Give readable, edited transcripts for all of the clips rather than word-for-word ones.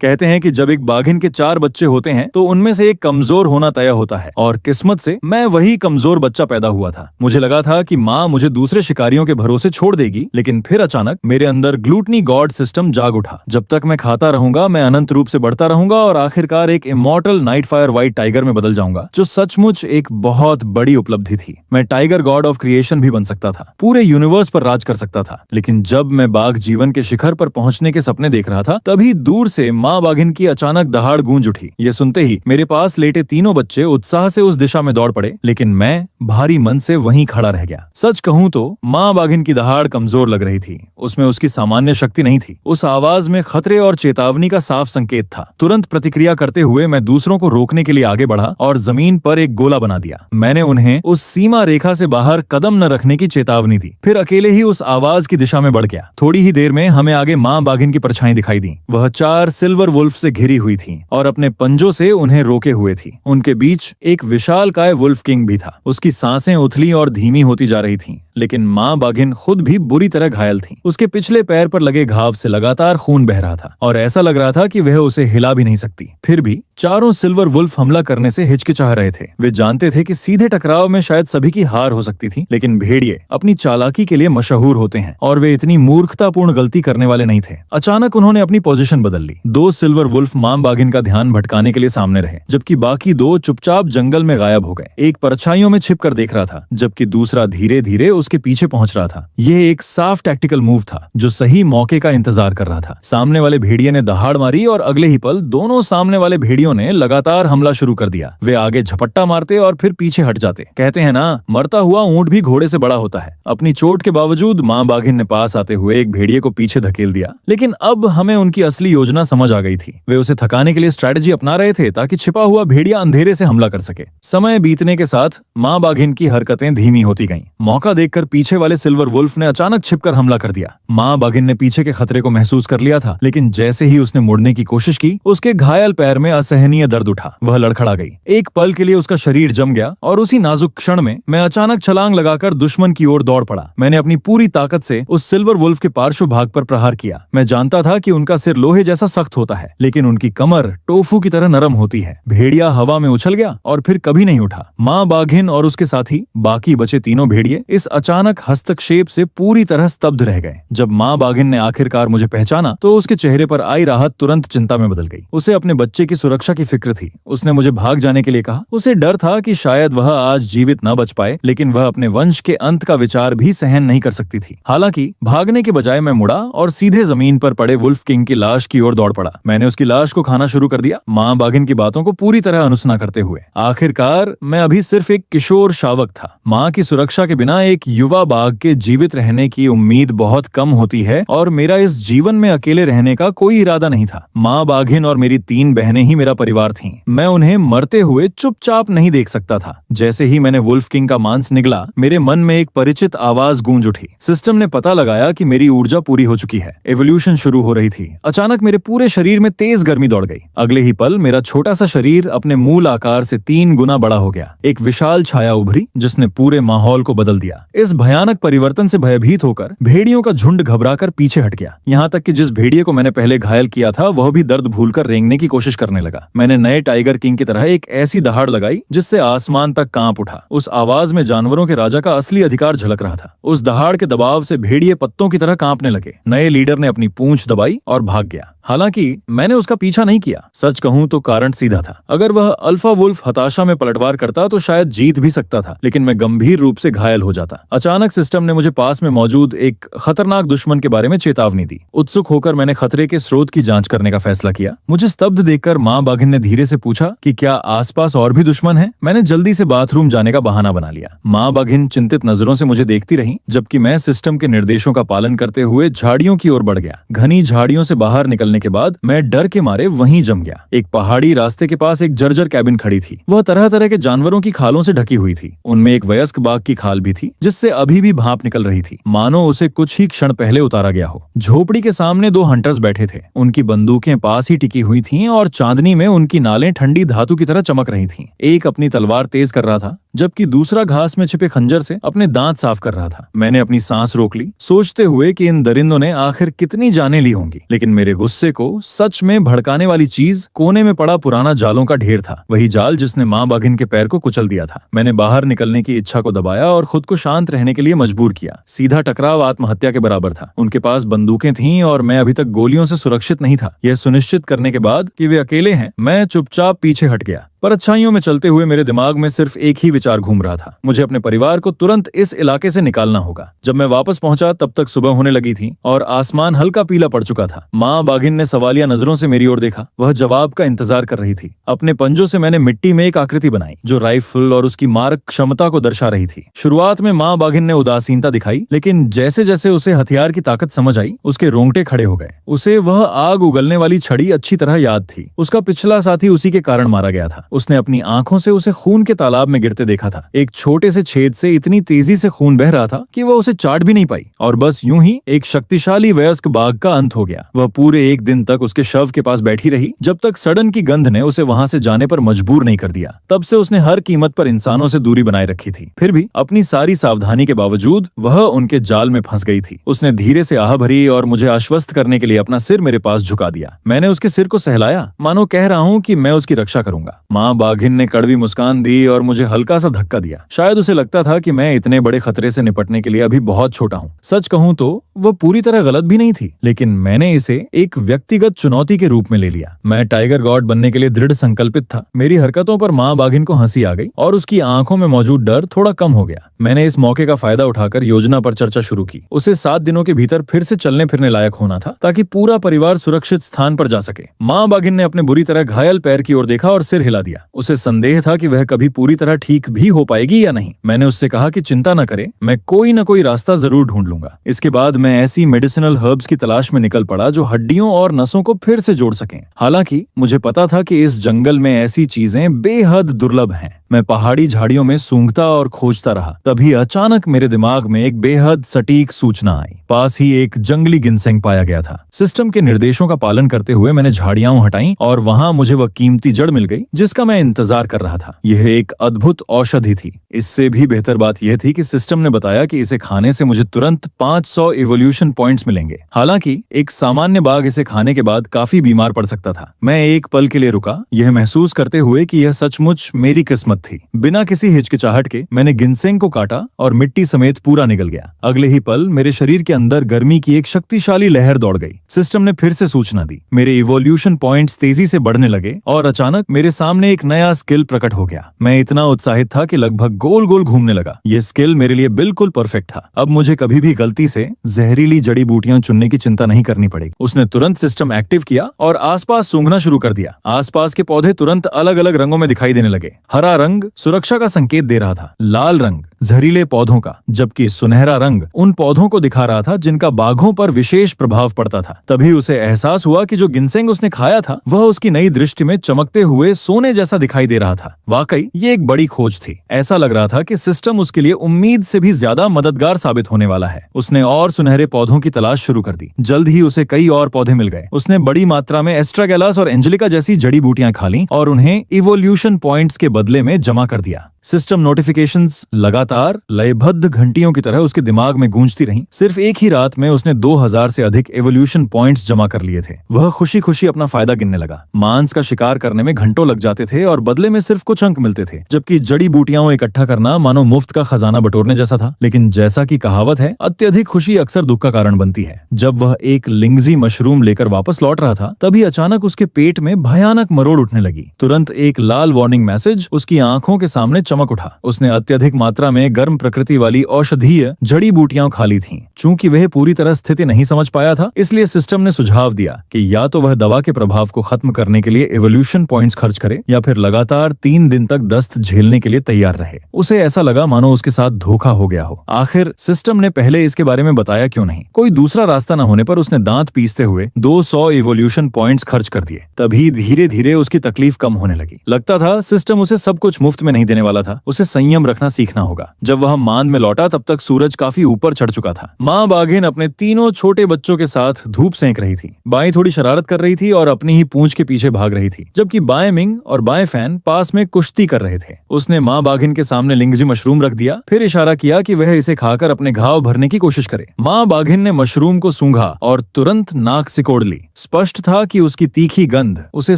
कहते हैं कि जब एक बाघिन के 4 बच्चे होते हैं तो उनमें से एक कमजोर होना तय होता है, और किस्मत से मैं वही कमजोर बच्चा पैदा हुआ था। मुझे लगा था कि माँ मुझे दूसरे शिकारियों के भरोसे छोड़ देगी, लेकिन फिर अचानक मेरे अंदर ग्लूटनी गॉड सिस्टम जाग उठा। जब तक मैं खाता रहूंगा मैं अनंत रूप से बढ़ता रहूंगा और आखिरकार एक immortal night fire white tiger में बदल जाऊंगा, जो सचमुच एक बहुत बड़ी उपलब्धि थी। मैं टाइगर गॉड ऑफ क्रिएशन भी बन सकता था, पूरे यूनिवर्स पर राज कर सकता था। लेकिन जब मैं बाघ जीवन के शिखर पर पहुंचने के सपने देख रहा था, तभी दूर से माँ बाघिन की अचानक दहाड़ गूंज उठी। ये सुनते ही मेरे पास लेटे तीनों बच्चे उत्साह से उस दिशा में दौड़ पड़े, लेकिन मैं भारी मन से वहीं खड़ा रह गया। सच कहूं तो माँ बाघिन की दहाड़ कमजोर लग रही थी, उसमें उसकी सामान्य शक्ति नहीं थी। उस आवाज में खतरे और चेतावनी का साफ संकेत था। तुरंत प्रतिक्रिया करते हुए मैं दूसरों को रोकने के लिए आगे बढ़ा और जमीन पर एक गोला बना दिया। मैंने उन्हें उस सीमा रेखा से बाहर कदम न रखने की चेतावनी दी, फिर अकेले ही उस आवाज की दिशा में बढ़ गया। थोड़ी ही देर में हमें आगे माँ बाघिन की परछाई दिखाई दी। वह 4 सिल्वर वुल्फ से घिरी हुई थी और अपने पंजों से उन्हें रोके हुए थी। उनके बीच एक विशालकाय वुल्फ किंग भी था। उसकी सांसें उथली और धीमी होती जा रही थीं, लेकिन माँ बाघिन खुद भी बुरी तरह घायल थी। उसके पिछले पैर पर लगे घाव से लगातार खून बह रहा था और ऐसा लग रहा था कि वह उसे हिला भी नहीं सकती। फिर भी चारों सिल्वर वुल्फ हमला करने से हिचकिचा रहे थे। वे जानते थे कि सीधे टकराव में शायद सभी की हार हो सकती थी, लेकिन भेड़िए अपनी चालाकी के लिए मशहूर होते हैं और वे इतनी मूर्खतापूर्ण गलती करने वाले नहीं थे। अचानक उन्होंने अपनी पोजीशन बदल ली। 2 सिल्वर वुल्फ माँ बाघिन का ध्यान भटकाने के लिए सामने रहे, जबकि बाकी 2 चुपचाप जंगल में गायब हो गए। एक परछाइयों में छिप कर देख रहा था, जबकि दूसरा धीरे धीरे उसके पीछे पहुंच रहा था। यह एक साफ टैक्टिकल मूव था, जो सही मौके का इंतजार कर रहा था। सामने वाले भेड़िए ने दहाड़ मारी और अगले ही पल दोनों सामने वाले भेड़ियों ने लगातार हमला शुरू कर दिया। वे आगे झपट्टा मारते और फिर पीछे हट जाते। कहते हैं ना, मरता हुआ ऊंट भी घोड़े से बड़ा होता है। अपनी चोट के बावजूद माँ बाघिन ने पास आते हुए एक भेड़िए को पीछे धकेल दिया, लेकिन अब हमें उनकी असली योजना समझ आ गई थी। वे उसे थकाने के लिए स्ट्रेटजी अपना रहे थे ताकि छिपा हुआ भेड़िया अंधेरे से हमला कर सके। समय बीतने के साथ माँ बाघिन की हरकतें धीमी होती गईं। मौका देखकर पीछे वाले सिल्वर वुल्फ ने अचानक छिपकर हमला कर दिया। माँ बाघिन ने पीछे के खतरे को महसूस कर लिया था, लेकिन जैसे ही उसने मुड़ने की कोशिश की, उसके घायल पैर में असहनीय दर्द उठा। वह लड़खड़ा गई। एक पल के लिए उसका शरीर जम गया और उसी नाजुक क्षण में मैं अचानक छलांग लगाकर दुश्मन की ओर दौड़ पड़ा। मैंने अपनी पूरी ताकत से उस सिल्वर वुल्फ के पार्श्व भाग पर प्रहार किया। मैं जानता था कि उनका सिर लोहे जैसा सख्त होता है, लेकिन उनकी कमर टोफू की तरह नरम होती है। भेड़िया हवा में उछल गया और फिर कभी नहीं उठा। माँ बाघिन और उसके साथी बाकी बचे तीनों भेड़िए इस अचानक हस्तक्षेप से पूरी तरह स्तब्ध रह गए। जब माँ बाघिन ने आखिरकार मुझे पहचाना तो उसके चेहरे पर आई राहत तुरंत चिंता में बदल गई। उसे अपने बच्चे की सुरक्षा की फिक्र थी। उसने मुझे भाग जाने के लिए कहा। उसे डर था कि शायद वह आज जीवित न बच पाए, लेकिन वह अपने वंश के अंत का विचार भी सहन नहीं कर सकती थी। हालांकि भागने के बजाय मैं मुड़ा और सीधे जमीन पर पड़े वुल्फ किंग की लाश की ओर दौड़ पड़ा। मैंने उसकी लाश को खाना शुरू कर दिया, माँ बाघिन की बातों को पूरी तरह अनुसना करते हुए। आखिरकार मैं अभी सिर्फ एक किशोर शावक था। माँ की सुरक्षा के बिना एक युवा बाघ के जीवित रहने की उम्मीद बहुत कम होती है और मेरा इस जीवन में अकेले रहने का कोई इरादा नहीं था। माँ बाघिन और मेरी 3 बहनें ही मेरा परिवार थीं। मैं उन्हें मरते हुए चुपचाप नहीं देख सकता था। जैसे ही मैंने वुल्फ किंग का मांस निगला, मेरे मन में एक परिचित आवाज गूंज उठी। सिस्टम ने पता लगाया कि मेरी ऊर्जा पूरी हो चुकी है। एवोल्यूशन शुरू हो रही थी। अचानक मेरे पूरे शरीर में तेज गर्मी दौड़ गई। अगले ही पल मेरा छोटा सा शरीर अपने मूल आकार से 3 गुना बड़ा हो गया। एक विशाल छाया उभरी जिसने पूरे माहौल को बदल दिया। इस भयानक परिवर्तन से भयभीत होकर भेड़ियों का झुंड घबराकर पीछे हट गया। यहाँ तक कि जिस भेड़िए को मैंने पहले घायल किया था वह भी दर्द भूलकर रेंगने की कोशिश करने लगा। मैंने नए टाइगर किंग की तरह एक ऐसी दहाड़ लगाई जिससे आसमान तक कांप उठा। उस आवाज में जानवरों के राजा का असली अधिकार झलक रहा था। उस दहाड़ के दबाव से भेड़िए पत्तों की तरह कांपने लगे। नए लीडर ने अपनी पूंछ दबाई और भाग गया। हालांकि मैंने उसका पीछा नहीं किया। सच कहूं तो कारण सीधा था। अगर वह अल्फा वुल्फ हताशा में पलटवार करता तो शायद जीत भी सकता था, लेकिन मैं गंभीर रूप से घायल हो जाता। अचानक सिस्टम ने मुझे पास में मौजूद एक खतरनाक दुश्मन के बारे में चेतावनी दी। उत्सुक होकर मैंने खतरे के स्रोत की जांच करने का फैसला किया। मुझे स्तब्ध देखकर माँ बाघिन ने धीरे से पूछा कि क्या आसपास और भी दुश्मन है। मैंने जल्दी से बाथरूम जाने का बहाना बना लिया। माँ बाघिन चिंतित नजरों से मुझे देखती रही, जबकि मैं सिस्टम के निर्देशों का पालन करते हुए झाड़ियों की ओर बढ़ गया। घनी झाड़ियों से बाहर निकलने के बाद मैं डर के मारे वहीं जम गया। एक पहाड़ी रास्ते के पास एक जर्जर कैबिन खड़ी थी। वह तरह तरह के जानवरों की खालों से ढकी हुई थी। उनमें एक वयस्क बाघ की खाल भी थी, जिससे जिससे अभी भी भाप निकल रही थी, मानो उसे कुछ ही क्षण पहले उतारा गया हो। झोपड़ी के सामने दो हंटर्स बैठे थे। उनकी बंदूकें पास ही टिकी हुई थीं और चांदनी में उनकी नालें ठंडी धातु की तरह चमक रही थीं। एक अपनी तलवार तेज कर रहा था, जबकि दूसरा घास में छिपे खंजर से अपने दांत साफ कर रहा था। मैंने अपनी सांस रोक ली, सोचते हुए कि इन दरिंदों ने आखिर कितनी जानें ली होंगी। लेकिन मेरे गुस्से को सच में भड़काने वाली चीज कोने में पड़ा पुराना जालों का ढेर था। वही जाल जिसने माँ बाघिन के पैर को कुचल दिया था। मैंने बाहर निकलने की इच्छा को दबाया और खुद को शांत रहने के लिए मजबूर किया। सीधा टकराव आत्महत्या के बराबर था। उनके पास बंदूकें थीं और मैं अभी तक गोलियों से सुरक्षित नहीं था। यह सुनिश्चित करने के बाद कि वे अकेले हैं, मैं चुपचाप पीछे हट गया। पर अच्छाइयों में चलते हुए मेरे दिमाग में सिर्फ एक ही विचार घूम रहा था, मुझे अपने परिवार को तुरंत इस इलाके से निकालना होगा। जब मैं वापस पहुंचा तब तक सुबह होने लगी थी और आसमान हल्का पीला पड़ चुका था। माँ बाघिन ने सवालिया नजरों से मेरी ओर देखा। वह जवाब का इंतजार कर रही थी। अपने पंजों से मैंने मिट्टी में एक आकृति बनाई जो राइफल और उसकी मारक क्षमता को दर्शा रही थी। शुरुआत में माँ बाघिन ने उदासीनता दिखाई, लेकिन जैसे जैसे उसे हथियार की ताकत समझ आई, उसके रोंगटे खड़े हो गए। उसे वह आग उगलने वाली छड़ी अच्छी तरह याद थी। उसका पिछला साथी उसी के कारण मारा गया था। उसने अपनी आंखों से उसे खून के तालाब में गिरते देखा था। एक छोटे से छेद से इतनी तेजी से खून बह रहा था कि वह उसे चाट भी नहीं पाई, और बस यूं ही एक शक्तिशाली वयस्क बाघ का अंत हो गया। वह पूरे एक दिन तक उसके शव के पास बैठी रही, जब तक सड़न की गंध ने उसे वहां से जाने पर मजबूर नहीं कर दिया। तब से उसने हर कीमत पर इंसानों से दूरी बनाए रखी थी। फिर भी अपनी सारी सावधानी के बावजूद वह उनके जाल में फंस गई थी। उसने धीरे से आह भरी और मुझे आश्वस्त करने के लिए अपना सिर मेरे पास झुका दिया। मैंने उसके सिर को सहलाया, मानो कह रहा हूँ कि मैं उसकी रक्षा करूंगा। माँ बाघिन ने कड़वी मुस्कान दी और मुझे हल्का सा धक्का दिया। शायद उसे लगता था कि मैं इतने बड़े खतरे से निपटने के लिए अभी बहुत छोटा हूँ। सच कहूँ तो वह पूरी तरह गलत भी नहीं थी, लेकिन मैंने इसे एक व्यक्तिगत चुनौती के रूप में ले लिया। मैं टाइगर गॉड बनने के लिए दृढ़ संकल्पित था। मेरी हरकतों पर माँ बाघिन को हंसी आ गई और उसकी आंखों में मौजूद डर थोड़ा कम हो गया। मैंने इस मौके का फायदा उठाकर योजना पर चर्चा शुरू की। उसे 7 दिनों के भीतर फिर से चलने फिरने लायक होना था, ताकि पूरा परिवार सुरक्षित स्थान पर जा सके। माँ बाघिन ने अपने बुरी तरह घायल पैर की ओर देखा और सिर हिला दिया। उसे संदेह था कि वह कभी पूरी तरह ठीक भी हो पाएगी या नहीं। मैंने उससे कहा कि चिंता न करे, मैं कोई न कोई रास्ता जरूर ढूंढ लूंगा। इसके बाद मैं ऐसी मेडिसिनल हर्ब्स की तलाश में निकल पड़ा जो हड्डियों और नसों को फिर से जोड़ सकें। हालांकि मुझे पता था कि इस जंगल में ऐसी चीजें बेहद दुर्लभ हैं। मैं पहाड़ी झाड़ियों में सूंघता और खोजता रहा। तभी अचानक मेरे दिमाग में एक बेहद सटीक सूचना आई। पास ही एक जंगली गिनसेंग पाया गया था। सिस्टम के निर्देशों का पालन करते हुए मैंने झाड़ियां हटाई और वहां मुझे वह कीमती जड़ मिल गई जिसका मैं इंतजार कर रहा था। यह एक अद्भुत औषधि थी। इससे भी बेहतर बात यह थी कि सिस्टम ने बताया कि इसे खाने से मुझे तुरंत 500 इवोल्यूशन पॉइंट्स मिलेंगे। हालांकि एक सामान्य बाघ इसे खाने के बाद काफी बीमार पड़ सकता था। मैं एक पल के लिए रुका, यह महसूस करते हुए कि यह सचमुच मेरी किस्मत थी। बिना किसी हिचकिचाहट के मैंने गिनसेंग को काटा और मिट्टी समेत पूरा निगल गया। अगले ही पल मेरे शरीर के अंदर गर्मी की एक शक्तिशाली लहर दौड़ गई। सिस्टम ने फिर से सूचना दी। मेरे इवोल्यूशन पॉइंट्स तेजी से बढ़ने लगे और अचानक मेरे सामने एक नया स्किल प्रकट हो गया। मैं इतना उत्साहित था कि लगभग गोल गोल घूमने लगा। यह स्किल मेरे लिए बिल्कुल परफेक्ट था। अब मुझे कभी भी गलती से जहरीली जड़ी बूटियां चुनने की चिंता नहीं करनी पड़ेगी। उसने तुरंत सिस्टम एक्टिव किया और आसपास सूंघना शुरू कर दिया। आसपास के पौधे तुरंत अलग अलग रंगों में दिखाई देने लगे। हरा रंग सुरक्षा का संकेत दे रहा था, लाल रंग जहरीले पौधों का, जबकि सुनहरा रंग उन पौधों को दिखा रहा था जिनका बाघों पर विशेष प्रभाव पड़ता था। तभी उसे एहसास हुआ कि जो गिनसेंग उसने खाया था वह उसकी नई दृष्टि में चमकते हुए सोने जैसा दिखाई दे रहा था। वाकई ये एक बड़ी खोज थी। ऐसा लग रहा था कि सिस्टम उसके लिए उम्मीद से भी ज्यादा मददगार साबित होने वाला है। उसने और सुनहरे पौधों की तलाश शुरू कर दी। जल्द ही उसे कई और पौधे मिल गए। उसने बड़ी मात्रा में एस्ट्रागैलस और एंजेलिका जैसी जड़ी बूटियां खा लीं और उन्हें इवोल्यूशन पॉइंट्स के बदले में जमा कर दिया। सिस्टम नोटिफिकेशंस लगातार लयबद्ध घंटियों की तरह उसके दिमाग में गूंजती रहीं। सिर्फ एक ही रात में उसने 2000 से अधिक एवोल्यूशन पॉइंट्स जमा कर लिए थे। वह खुशी खुशी अपना फायदा गिनने लगा। मांस का शिकार करने में घंटों लग जाते थे और बदले में सिर्फ कुछ अंक मिलते थे, जबकि जड़ी बूटियां इकट्ठा करना मानो मुफ्त का खजाना बटोरने जैसा था। लेकिन जैसा कि कहावत है, अत्यधिक खुशी अक्सर दुख का कारण बनती है। जब वह एक लिंगजी मशरूम लेकर वापस लौट रहा था, तभी अचानक उसके पेट में भयानक मरोड़ उठने लगी। तुरंत एक लाल वार्निंग मैसेज उसकी आंखों के सामने चमक उठा। उसने अत्यधिक मात्रा में गर्म प्रकृति वाली औषधीय जड़ी बूटियां खा ली थीं। चूंकि वह पूरी तरह स्थिति नहीं समझ पाया था, इसलिए सिस्टम ने सुझाव दिया कि या तो वह दवा के प्रभाव को खत्म करने के लिए एवोल्यूशन पॉइंट्स खर्च करे या फिर लगातार 3 दिन तक दस्त झेलने के लिए तैयार रहे। उसे ऐसा लगा मानो उसके साथ धोखा हो गया हो। आखिर सिस्टम ने पहले इसके बारे में बताया क्यों नहीं? कोई दूसरा रास्ता न होने पर उसने दांत पीसते हुए 200 इवोल्यूशन पॉइंट्स खर्च कर दिए। तभी धीरे धीरे उसकी तकलीफ कम होने लगी। लगता था सिस्टम उसे सब कुछ मुफ्त में नहीं देने वाला था, उसे संयम रखना सीखना होगा। जब वह मांद में लौटा तब तक सूरज काफी ऊपर चढ़ चुका था। माँ बाघिन अपने तीनों छोटे बच्चों के साथ धूप सेंक रही थी। बाई थोड़ी शरारत कर रही थी और अपनी ही पूंछ के पीछे भाग रही थी, जबकि बाएं मिंग और बाएं फैन पास में कुश्ती कर रहे थे। उसने माँ बाघिन के सामने लिंगजी मशरूम रख दिया, फिर इशारा किया कि वह इसे खाकर अपने घाव भरने की कोशिश करे। माँ बाघिन ने मशरूम को सूंघा और तुरंत नाक सिकोड़ ली। स्पष्ट था कि उसकी तीखी गंध उसे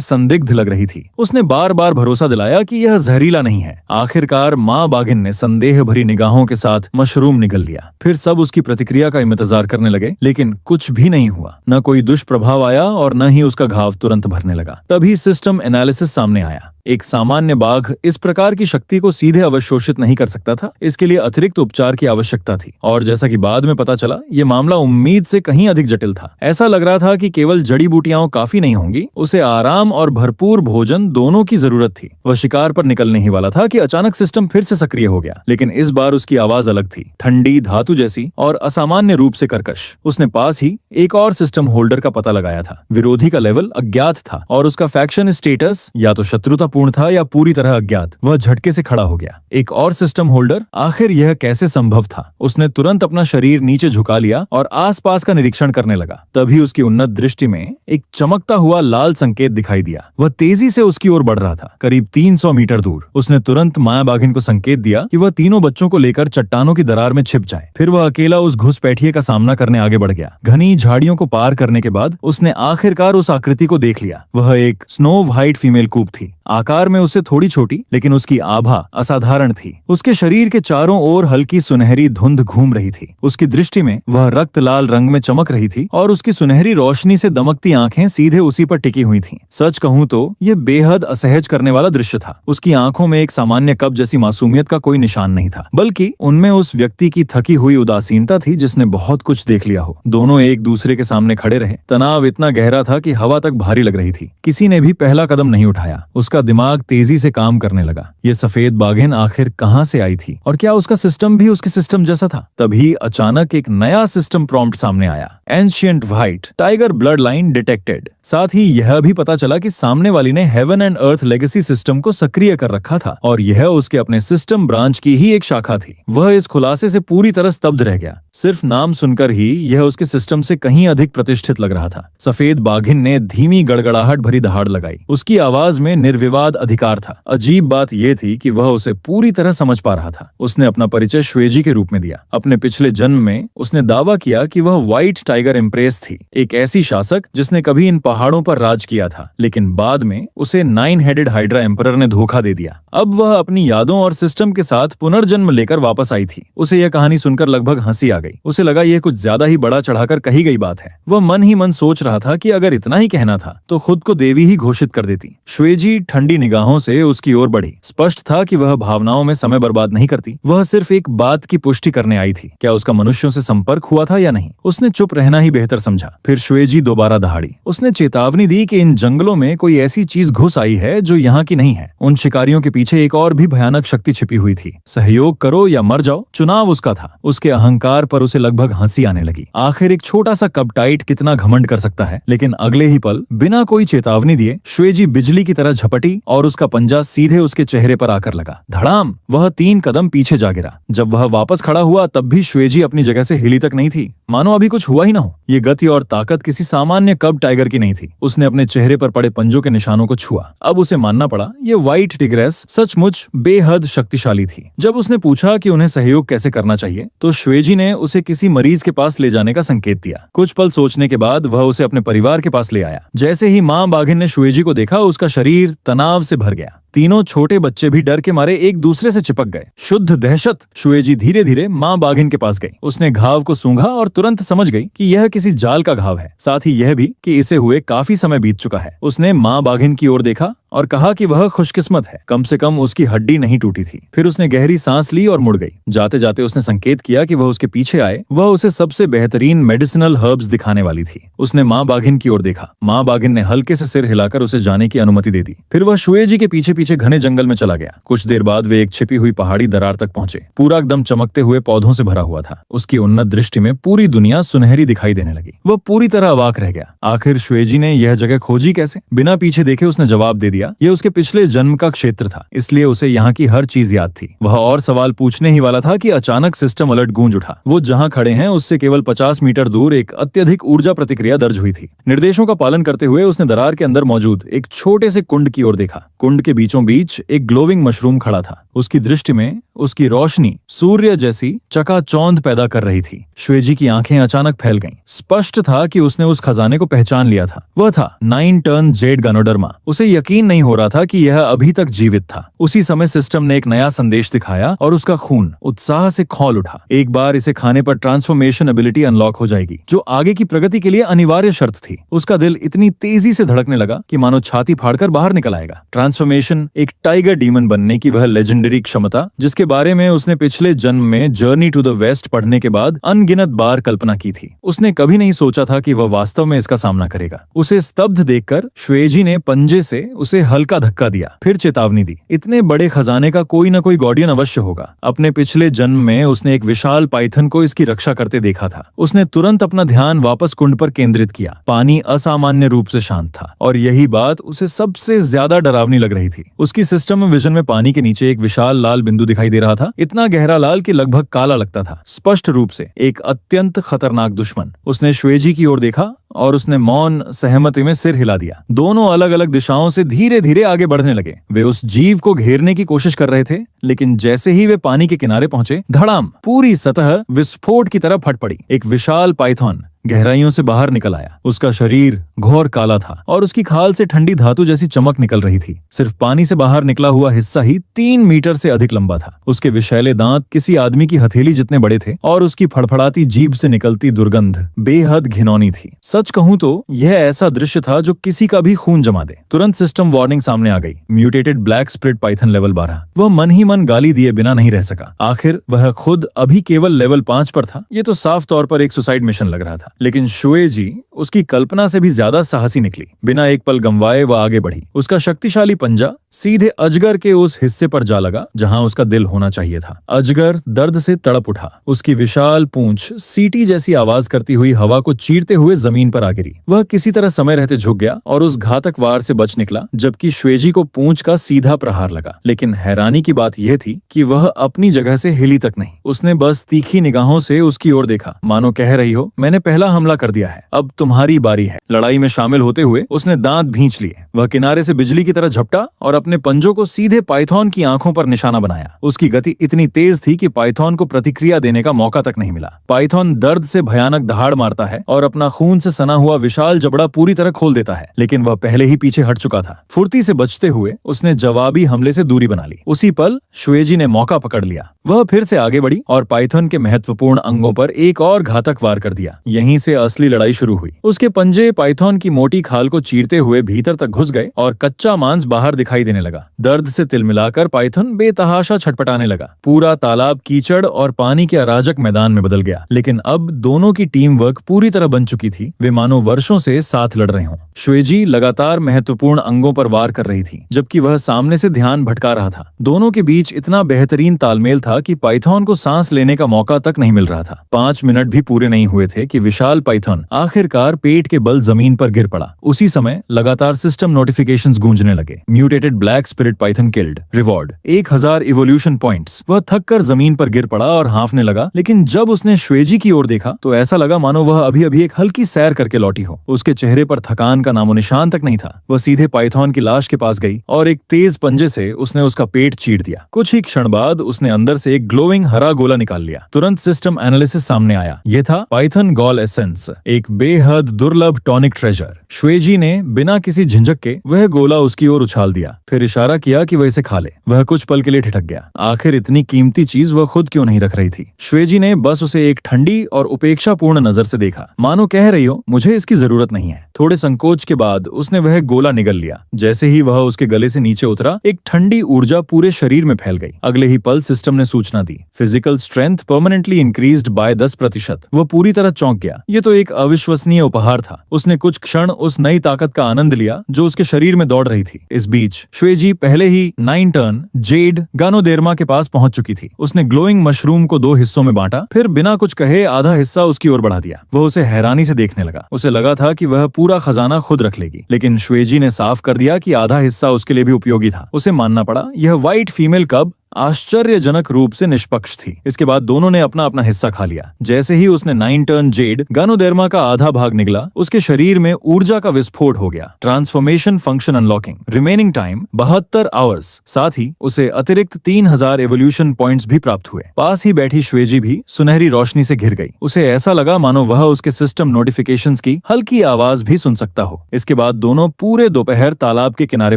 संदिग्ध लग रही थी। उसने बार बार भरोसा दिलाया कि यह जहरीला नहीं है। आखिरकार माँ बाघिन ने संदेह भरी निगाहों के साथ मशरूम निगल लिया। फिर सब उसकी प्रतिक्रिया का इंतजार करने लगे, लेकिन कुछ भी नहीं हुआ। न कोई दुष्प्रभाव आया और न ही उसका घाव तुरंत भरने लगा। तभी सिस्टम एनालिसिस सामने आया। एक सामान्य बाघ इस प्रकार की शक्ति को सीधे अवशोषित नहीं कर सकता था। इसके लिए अतिरिक्त उपचार की आवश्यकता थी, और जैसा कि बाद में पता चला, ये मामला उम्मीद से कहीं अधिक जटिल था। ऐसा लग रहा था कि केवल जड़ी बूटियां काफी नहीं होंगी, उसे आराम और भरपूर भोजन दोनों की जरूरत थी। वह शिकार पर निकलने ही वाला था कि अचानक सिस्टम फिर से सक्रिय हो गया, लेकिन इस बार उसकी आवाज अलग थी, ठंडी, धातु जैसी और असामान्य रूप से कर्कश। उसने पास ही एक और सिस्टम होल्डर का पता लगाया था। विरोधी का लेवल अज्ञात था और उसका फैक्शन स्टेटस या तो शत्रुता पूर्ण था या पूरी तरह अज्ञात। वह झटके से खड़ा हो गया। एक और सिस्टम होल्डर? आखिर यह कैसे संभव था? उसने तुरंत अपना शरीर नीचे झुका लिया और आसपास का निरीक्षण करने लगा। तभी उसकी उन्नत दृष्टि में एक चमकता हुआ लाल संकेत दिखाई दिया। वह तेजी से उसकी ओर बढ़ रहा था, करीब 300 मीटर दूर। उसने तुरंत माया बाघिन को संकेत दिया कि वह तीनों बच्चों को लेकर चट्टानों की दरार में छिप जाए। फिर वह अकेला उस घुसपैठिए का सामना करने आगे बढ़ गया। घनी झाड़ियों को पार करने के बाद उसने आखिरकार उस आकृति को देख लिया। वह एक स्नो व्हाइट फीमेल कूब थी। आकार में उससे थोड़ी छोटी, लेकिन उसकी आभा असाधारण थी। उसके शरीर के चारों ओर हल्की सुनहरी धुंध घूम रही थी। उसकी दृष्टि में वह रक्त लाल रंग में चमक रही थी और उसकी सुनहरी रोशनी से दमकती आंखें सीधे उसी पर टिकी हुई थीं। सच कहूं तो यह बेहद असहज करने वाला दृश्य था। उसकी आंखों में एक सामान्य कब जैसी मासूमियत का कोई निशान नहीं था, बल्कि उनमें उस व्यक्ति की थकी हुई उदासीनता थी जिसने बहुत कुछ देख लिया हो। दोनों एक दूसरे के सामने खड़े रहे। तनाव इतना गहरा था कि हवा तक भारी लग रही थी। किसी ने भी पहला कदम नहीं उठाया। उसका दिमाग तेजी से काम करने लगा। ये सफेद बाघिन आखिर कहां से आई थी और क्या उसका सिस्टम भी उसके सिस्टम जैसा था? तभी अचानक एक नया सिस्टम प्रॉम्प्ट सामने आया। Ancient white tiger blood line detected. साथ ही यह भी पता चला कि सामने वाली ने heaven and earth legacy system को सक्रिय कर रखा था और यह उसके अपने सिस्टम ब्रांच की ही एक शाखा थी। वह इस खुलासे से पूरी तरह स्तब्ध रह गया। सिर्फ नाम सुनकर ही यह उसके सिस्टम से कहीं अधिक प्रतिष्ठित लग रहा था। सफेद बाघिन ने धीमी गड़गड़ाहट भरी दहाड़ लगाई। उसकी आवाज में निर्विवाद अधिकार था। अजीब बात यह थी कि वह उसे पूरी तरह समझ पा रहा था। उसने अपना परिचय श्वेजी के रूप में दिया। अपने पिछले जन्म में उसने दावा किया कि वह व्हाइट टाइगर एम्प्रेस थी, एक ऐसी शासक जिसने कभी इन पहाड़ों पर राज किया था, लेकिन बाद में उसे 9 हेडेड हाइड्रा एम्परर ने धोखा दे दिया। अब वह अपनी यादों और सिस्टम के साथ पुनर्जन्म लेकर वापस आई थी। उसे यह कहानी सुनकर लगभग हंसी आ गई। उसे लगा यह कुछ ज्यादा ही बड़ा चढ़ाकर कही गई बात है। वह मन ही मन सोच रहा था कि अगर इतना ही कहना था तो खुद को देवी ही घोषित कर देती। श्वेजी ठंडी निगाहों से उसकी ओर बढ़ी। स्पष्ट था कि वह भावनाओं में समय बर्बाद नहीं करती। वह सिर्फ एक बात की पुष्टि करने आई थी, क्या उसका मनुष्यों से संपर्क हुआ था या नहीं। उसने चुप रहना ही बेहतर समझा। फिर श्वेजी दोबारा दहाड़ी। उसने चेतावनी दी कि इन जंगलों में कोई ऐसी चीज घुस आई है जो यहाँ की नहीं है। उन शिकारियों के पीछे एक और भी भयानक शक्ति छिपी हुई थी। सहयोग करो या मर जाओ, चुनाव उसका था। उसके अहंकार पर उसे लगभग हंसी आने लगी। आखिर एक छोटा सा कपटाइट कितना घमंड कर सकता है। लेकिन अगले ही पल बिना कोई चेतावनी दिए श्वेजी बिजली की तरह झपटी और उसका पंजा सीधे उसके चेहरे पर आकर लगा। धड़ाम! वह 3 कदम पीछे जा गिरा। जब वह वापस खड़ा हुआ तब भी श्वेजी अपनी जगह से हिली तक नहीं थी, मानो अभी कुछ हुआ ही ना हो। ये गति और ताकत किसी सामान्य कब टाइगर की नहीं थी। उसने अपने चेहरे पर पड़े पंजों के निशानों को छुआ। अब उसे मानना पड़ा, ये व्हाइट टिग्रेस सचमुच बेहद शक्तिशाली थी। जब उसने पूछा कि उन्हें सहयोग कैसे करना चाहिए, तो श्वेजी ने उसे किसी मरीज के पास ले जाने का संकेत दिया। कुछ पल सोचने के बाद वह उसे अपने परिवार के पास ले आया। जैसे ही माँ बाघिन ने श्वेजी को देखा, उसका शरीर तनाव से भर गया। तीनों छोटे बच्चे भी डर के मारे एक दूसरे से चिपक गए। शुद्ध दहशत। श्वेजी धीरे धीरे माँ बाघिन के पास गई। उसने घाव को सूंघा और तुरंत समझ गई कि यह किसी जाल का घाव है। साथ ही यह भी कि इसे हुए काफी समय बीत चुका है। उसने माँ बाघिन की ओर देखा और कहा कि वह खुशकिस्मत है, कम से कम उसकी हड्डी नहीं टूटी थी। फिर उसने गहरी सांस ली और मुड़ गई। जाते जाते उसने संकेत किया कि वह उसके पीछे आए। वह उसे सबसे बेहतरीन मेडिसिनल हर्ब्स दिखाने वाली थी। उसने माँ बाघिन की ओर देखा। माँ बाघिन ने हल्के से सिर हिलाकर उसे जाने की अनुमति दे दी। फिर वह श्वेजी के पीछे पीछे घने जंगल में चला गया। कुछ देर बाद वे एक छिपी हुई पहाड़ी दरार तक पहुंचे। पूरा एकदम चमकते हुए पौधों से भरा हुआ था। उसकी उन्नत दृष्टि में पूरी दुनिया सुनहरी दिखाई देने लगी। वह पूरी तरह अवाक रह गया। आखिर श्वेजी ने यह जगह खोजी कैसे? बिना पीछे देखे उसने जवाब दे दिया, यह उसके पिछले जन्म का क्षेत्र था, इसलिए उसे यहाँ की हर चीज याद थी। वह और सवाल पूछने ही वाला था कि अचानक सिस्टम अलर्ट गूंज उठा। वो जहाँ खड़े हैं उससे केवल 50 मीटर दूर एक अत्यधिक ऊर्जा प्रतिक्रिया दर्ज हुई थी। निर्देशों का पालन करते हुए उसने दरार के अंदर मौजूद एक छोटे से कुंड की ओर देखा। कुंड के बीचों बीच एक ग्लोविंग मशरूम खड़ा था। उसकी दृष्टि में उसकी रोशनी सूर्य जैसी चकाचौंध पैदा कर रही थी। श्वेजी की आंखें अचानक फैल गईं। स्पष्ट था कि उसने उस खजाने को पहचान लिया था। वह था 9 टन जेड गानोडर्मा। उसे यकीन नहीं हो रहा था कि यह अभी तक जीवित था। उसी समय सिस्टम ने एक नया संदेश दिखाया और उसका खून उत्साह से खौल उठा। एक बार इसे खाने पर ट्रांसफॉर्मेशन एबिलिटी अनलॉक हो जाएगी, जो आगे की प्रगति के लिए अनिवार्य शर्त थी। उसका दिल इतनी तेजी से धड़कने लगा कि मानो छाती फाड़कर बाहर निकल आएगा। ट्रांसफॉर्मेशन, एक टाइगर डीमन बनने की वह लेजेंडरी क्षमता जिसके बारे में उसने पिछले जन्म में जर्नी टू द वेस्ट पढ़ने के बाद अनगिनत बार कल्पना की थी। उसने कभी नहीं सोचा था कि वह वास्तव में इसका सामना करेगा। उसे स्तब्ध देखकर श्वेजी ने पंजे से उसे हल्का धक्का दिया, फिर चेतावनी दी, इतने बड़े खजाने का कोई न कोई गार्डियन अवश्य होगा। अपने पिछले जन्म में उसने एक विशाल पाइथन को इसकी रक्षा करते देखा था। उसने तुरंत अपना ध्यान वापस कुंड पर केंद्रित किया। पानी असामान्य रूप से शांत था और यही बात उसे सबसे ज्यादा डरावनी लग रही थी। उसकी सिस्टम विजन में पानी के नीचे एक विशाल लाल बिंदु दिखाई दे रहा था, इतना गहरा लाल कि लगभग काला लगता था। स्पष्ट रूप से एक अत्यंत खतरनाक दुश्मन। उसने श्वेजी की ओर देखा और उसने मौन सहमति में सिर हिला दिया। दोनों अलग अलग दिशाओं से धीरे धीरे आगे बढ़ने लगे। वे उस जीव को घेरने की कोशिश कर रहे थे, लेकिन जैसे ही वे पानी के किनारे पहुंचे, धड़ाम, पूरी सतह विस्फोट की तरह फट पड़ी। एक विशाल पाइथन गहराइयों से बाहर निकल आया। उसका शरीर घोर काला था और उसकी खाल से ठंडी धातु जैसी चमक निकल रही थी। सिर्फ पानी से बाहर निकला हुआ हिस्सा ही 3 मीटर से अधिक लंबा था। उसके विषैले दांत किसी आदमी की हथेली जितने बड़े थे और उसकी फड़फड़ाती जीभ से निकलती दुर्गंध बेहद घिनौनी थी। सच कहूं तो यह ऐसा दृश्य था जो किसी का भी खून जमा दे। तुरंत सिस्टम वार्निंग सामने आ गई। Mutated black split Python level 12। वह मन ही मन गाली दिए बिना नहीं रह सका। आखिर वह खुद अभी केवल लेवल 5 पर था। ये तो साफ तौर पर एक सुसाइड मिशन लग रहा था। लेकिन श्वेजी उसकी कल्पना से भी ज्यादा साहसी निकली। बिना एक पल गंवाए वह आगे बढ़ी। उसका शक्तिशाली पंजा सीधे अजगर के उस हिस्से पर जा लगा जहां उसका दिल होना चाहिए था। अजगर दर्द से तड़प उठा। उसकी विशाल पूंछ सीटी जैसी आवाज करती हुई हवा को चीरते हुए जमीन पर आ गिरी। वह किसी तरह समय रहते झुक गया और उस घातक वार से बच निकला, जबकि श्वेजी को पूंछ का सीधा प्रहार लगा। लेकिन हैरानी की बात यह थी कि वह अपनी जगह से हिली तक नहीं। उसने बस तीखी निगाहों से उसकी ओर देखा, मानो कह रही हो, मैंने पहला हमला कर दिया है, अब तुम्हारी बारी है। लड़ाई में शामिल होते हुए उसने दांत भींच लिए। वह किनारे से बिजली की तरह झपटा और अपने पंजों को सीधे पाइथन की आंखों पर निशाना बनाया। उसकी गति इतनी तेज थी कि पाइथन को प्रतिक्रिया देने का मौका तक नहीं मिला। पाइथन दर्द से भयानक दहाड़ मारता है और अपना खून से सना हुआ विशाल जबड़ा पूरी तरह खोल देता है, लेकिन वह पहले ही पीछे हट चुका था। फुर्ती से बचते हुए उसने जवाबी हमले से दूरी बना ली। उसी पल श्वेजी ने मौका पकड़ लिया। वह फिर से आगे बढ़ी और पाइथन के महत्वपूर्ण अंगों पर एक और घातक वार कर दिया। यहीं से असली लड़ाई शुरू हुई। उसके पंजे पाइथन की मोटी खाल को चीरते हुए भीतर तक घुस गए और कच्चा मांस बाहर दिखाई देने लगा। दर्द से तिलमिलाकर पाइथन बेतहाशा छटपटाने लगा। पूरा तालाब कीचड़ और पानी के अराजक मैदान में बदल गया। लेकिन अब दोनों की टीम वर्क पूरी तरह बन चुकी थी। वे मानो वर्षों से साथ लड़ रहे हों। श्वेजी लगातार महत्वपूर्ण अंगों पर वार कर रही थी, जबकि वह सामने से ध्यान भटका रहा था। दोनों के बीच इतना बेहतरीन तालमेल था कि पाइथन को सांस लेने का मौका तक नहीं मिल रहा था। 5 मिनट भी पूरे नहीं हुए थे कि विशाल पाइथन आखिरकार पेट के बल जमीन पर गिर पड़ा। उसी समय लगातार सिस्टम नोटिफिकेशंस गूंजने लगे। Mutated black spirit Python killed, reward 1000 evolution points. वह थक कर जमीन पर गिर पड़ा और हांफने लगा, लेकिन जब उसने श्वेजी की ओर देखा तो ऐसा लगा मानो वह अभी अभी एक हल्की सैर करके लौटी हो। उसके चेहरे पर थकान का नामो निशान तक नहीं था। वह सीधे पाइथन की लाश के पास गई और एक तेज पंजे से उसने उसका पेट चीर दिया। कुछ ही क्षण बाद उसने अंदर से एक ग्लोइंग हरा गोला निकाल लिया। तुरंत सिस्टम एनालिसिस सामने आया। यह था पाइथन गॉल एसेंस, एक बेहद दुर्लभ टॉनिक ट्रेजर। श्वेजी ने बिना किसी झिझक के वह गोला उसकी ओर उछाल दिया, फिर इशारा किया कि वह इसे खा ले। वह कुछ पल के लिए ठिठक गया। आखिर इतनी कीमती चीज वह खुद क्यों नहीं रख रही थी? श्वेजी ने बस उसे एक ठंडी और उपेक्षापूर्ण नजर से देखा, मानो कह रही हो, मुझे इसकी जरूरत नहीं है। थोड़े संकोच के बाद उसने वह गोला निगल लिया। जैसे ही वह उसके गले से नीचे उतरा, एक ठंडी ऊर्जा पूरे शरीर में फैल गई। अगले ही पल सिस्टम ने सूचना दी, physical strength permanently increased by 10%। वह पूरी तरह चौंक गया। ये तो एक अविश्वसनीय उपहार था। उसने कुछ क्षण उस नई ताकत का आनंद लिया जो उसके शरीर में दौड़ रही थी। इस बीच श्वेजी पहले ही 9 टर्न जेड गानोडेर्मा के पास पहुंच चुकी थी। उसने ग्लोइंग मशरूम को 2 हिस्सों में बांटा, फिर बिना कुछ कहे आधा हिस्सा उसकी ओर बढ़ा दिया। वह उसे हैरानी से देखने लगा। उसे लगा था कि वह पूरा खजाना खुद रख लेगी, लेकिन श्वेजी ने साफ कर दिया कि आधा हिस्सा उसके लिए भी उपयोगी था। उसे मानना पड़ा यह व्हाइट फीमेल कब आश्चर्यजनक रूप से निष्पक्ष थी। इसके बाद दोनों ने अपना अपना हिस्सा खा लिया। जैसे ही उसने 9 टर्न जेड गानोडेर्मा का आधा भाग निकला, उसके शरीर में ऊर्जा का विस्फोट हो गया। Transformation function unlocking, remaining time 72 hours. साथ ही उसे अतिरिक्त 3000 एवोल्यूशन पॉइंट्स भी प्राप्त हुए। पास ही बैठी श्वेजी भी सुनहरी रोशनी से घिर गई। उसे ऐसा लगा मानो वह उसके सिस्टम नोटिफिकेशंस की हल्की आवाज भी सुन सकता हो। इसके बाद दोनों पूरे दोपहर तालाब के किनारे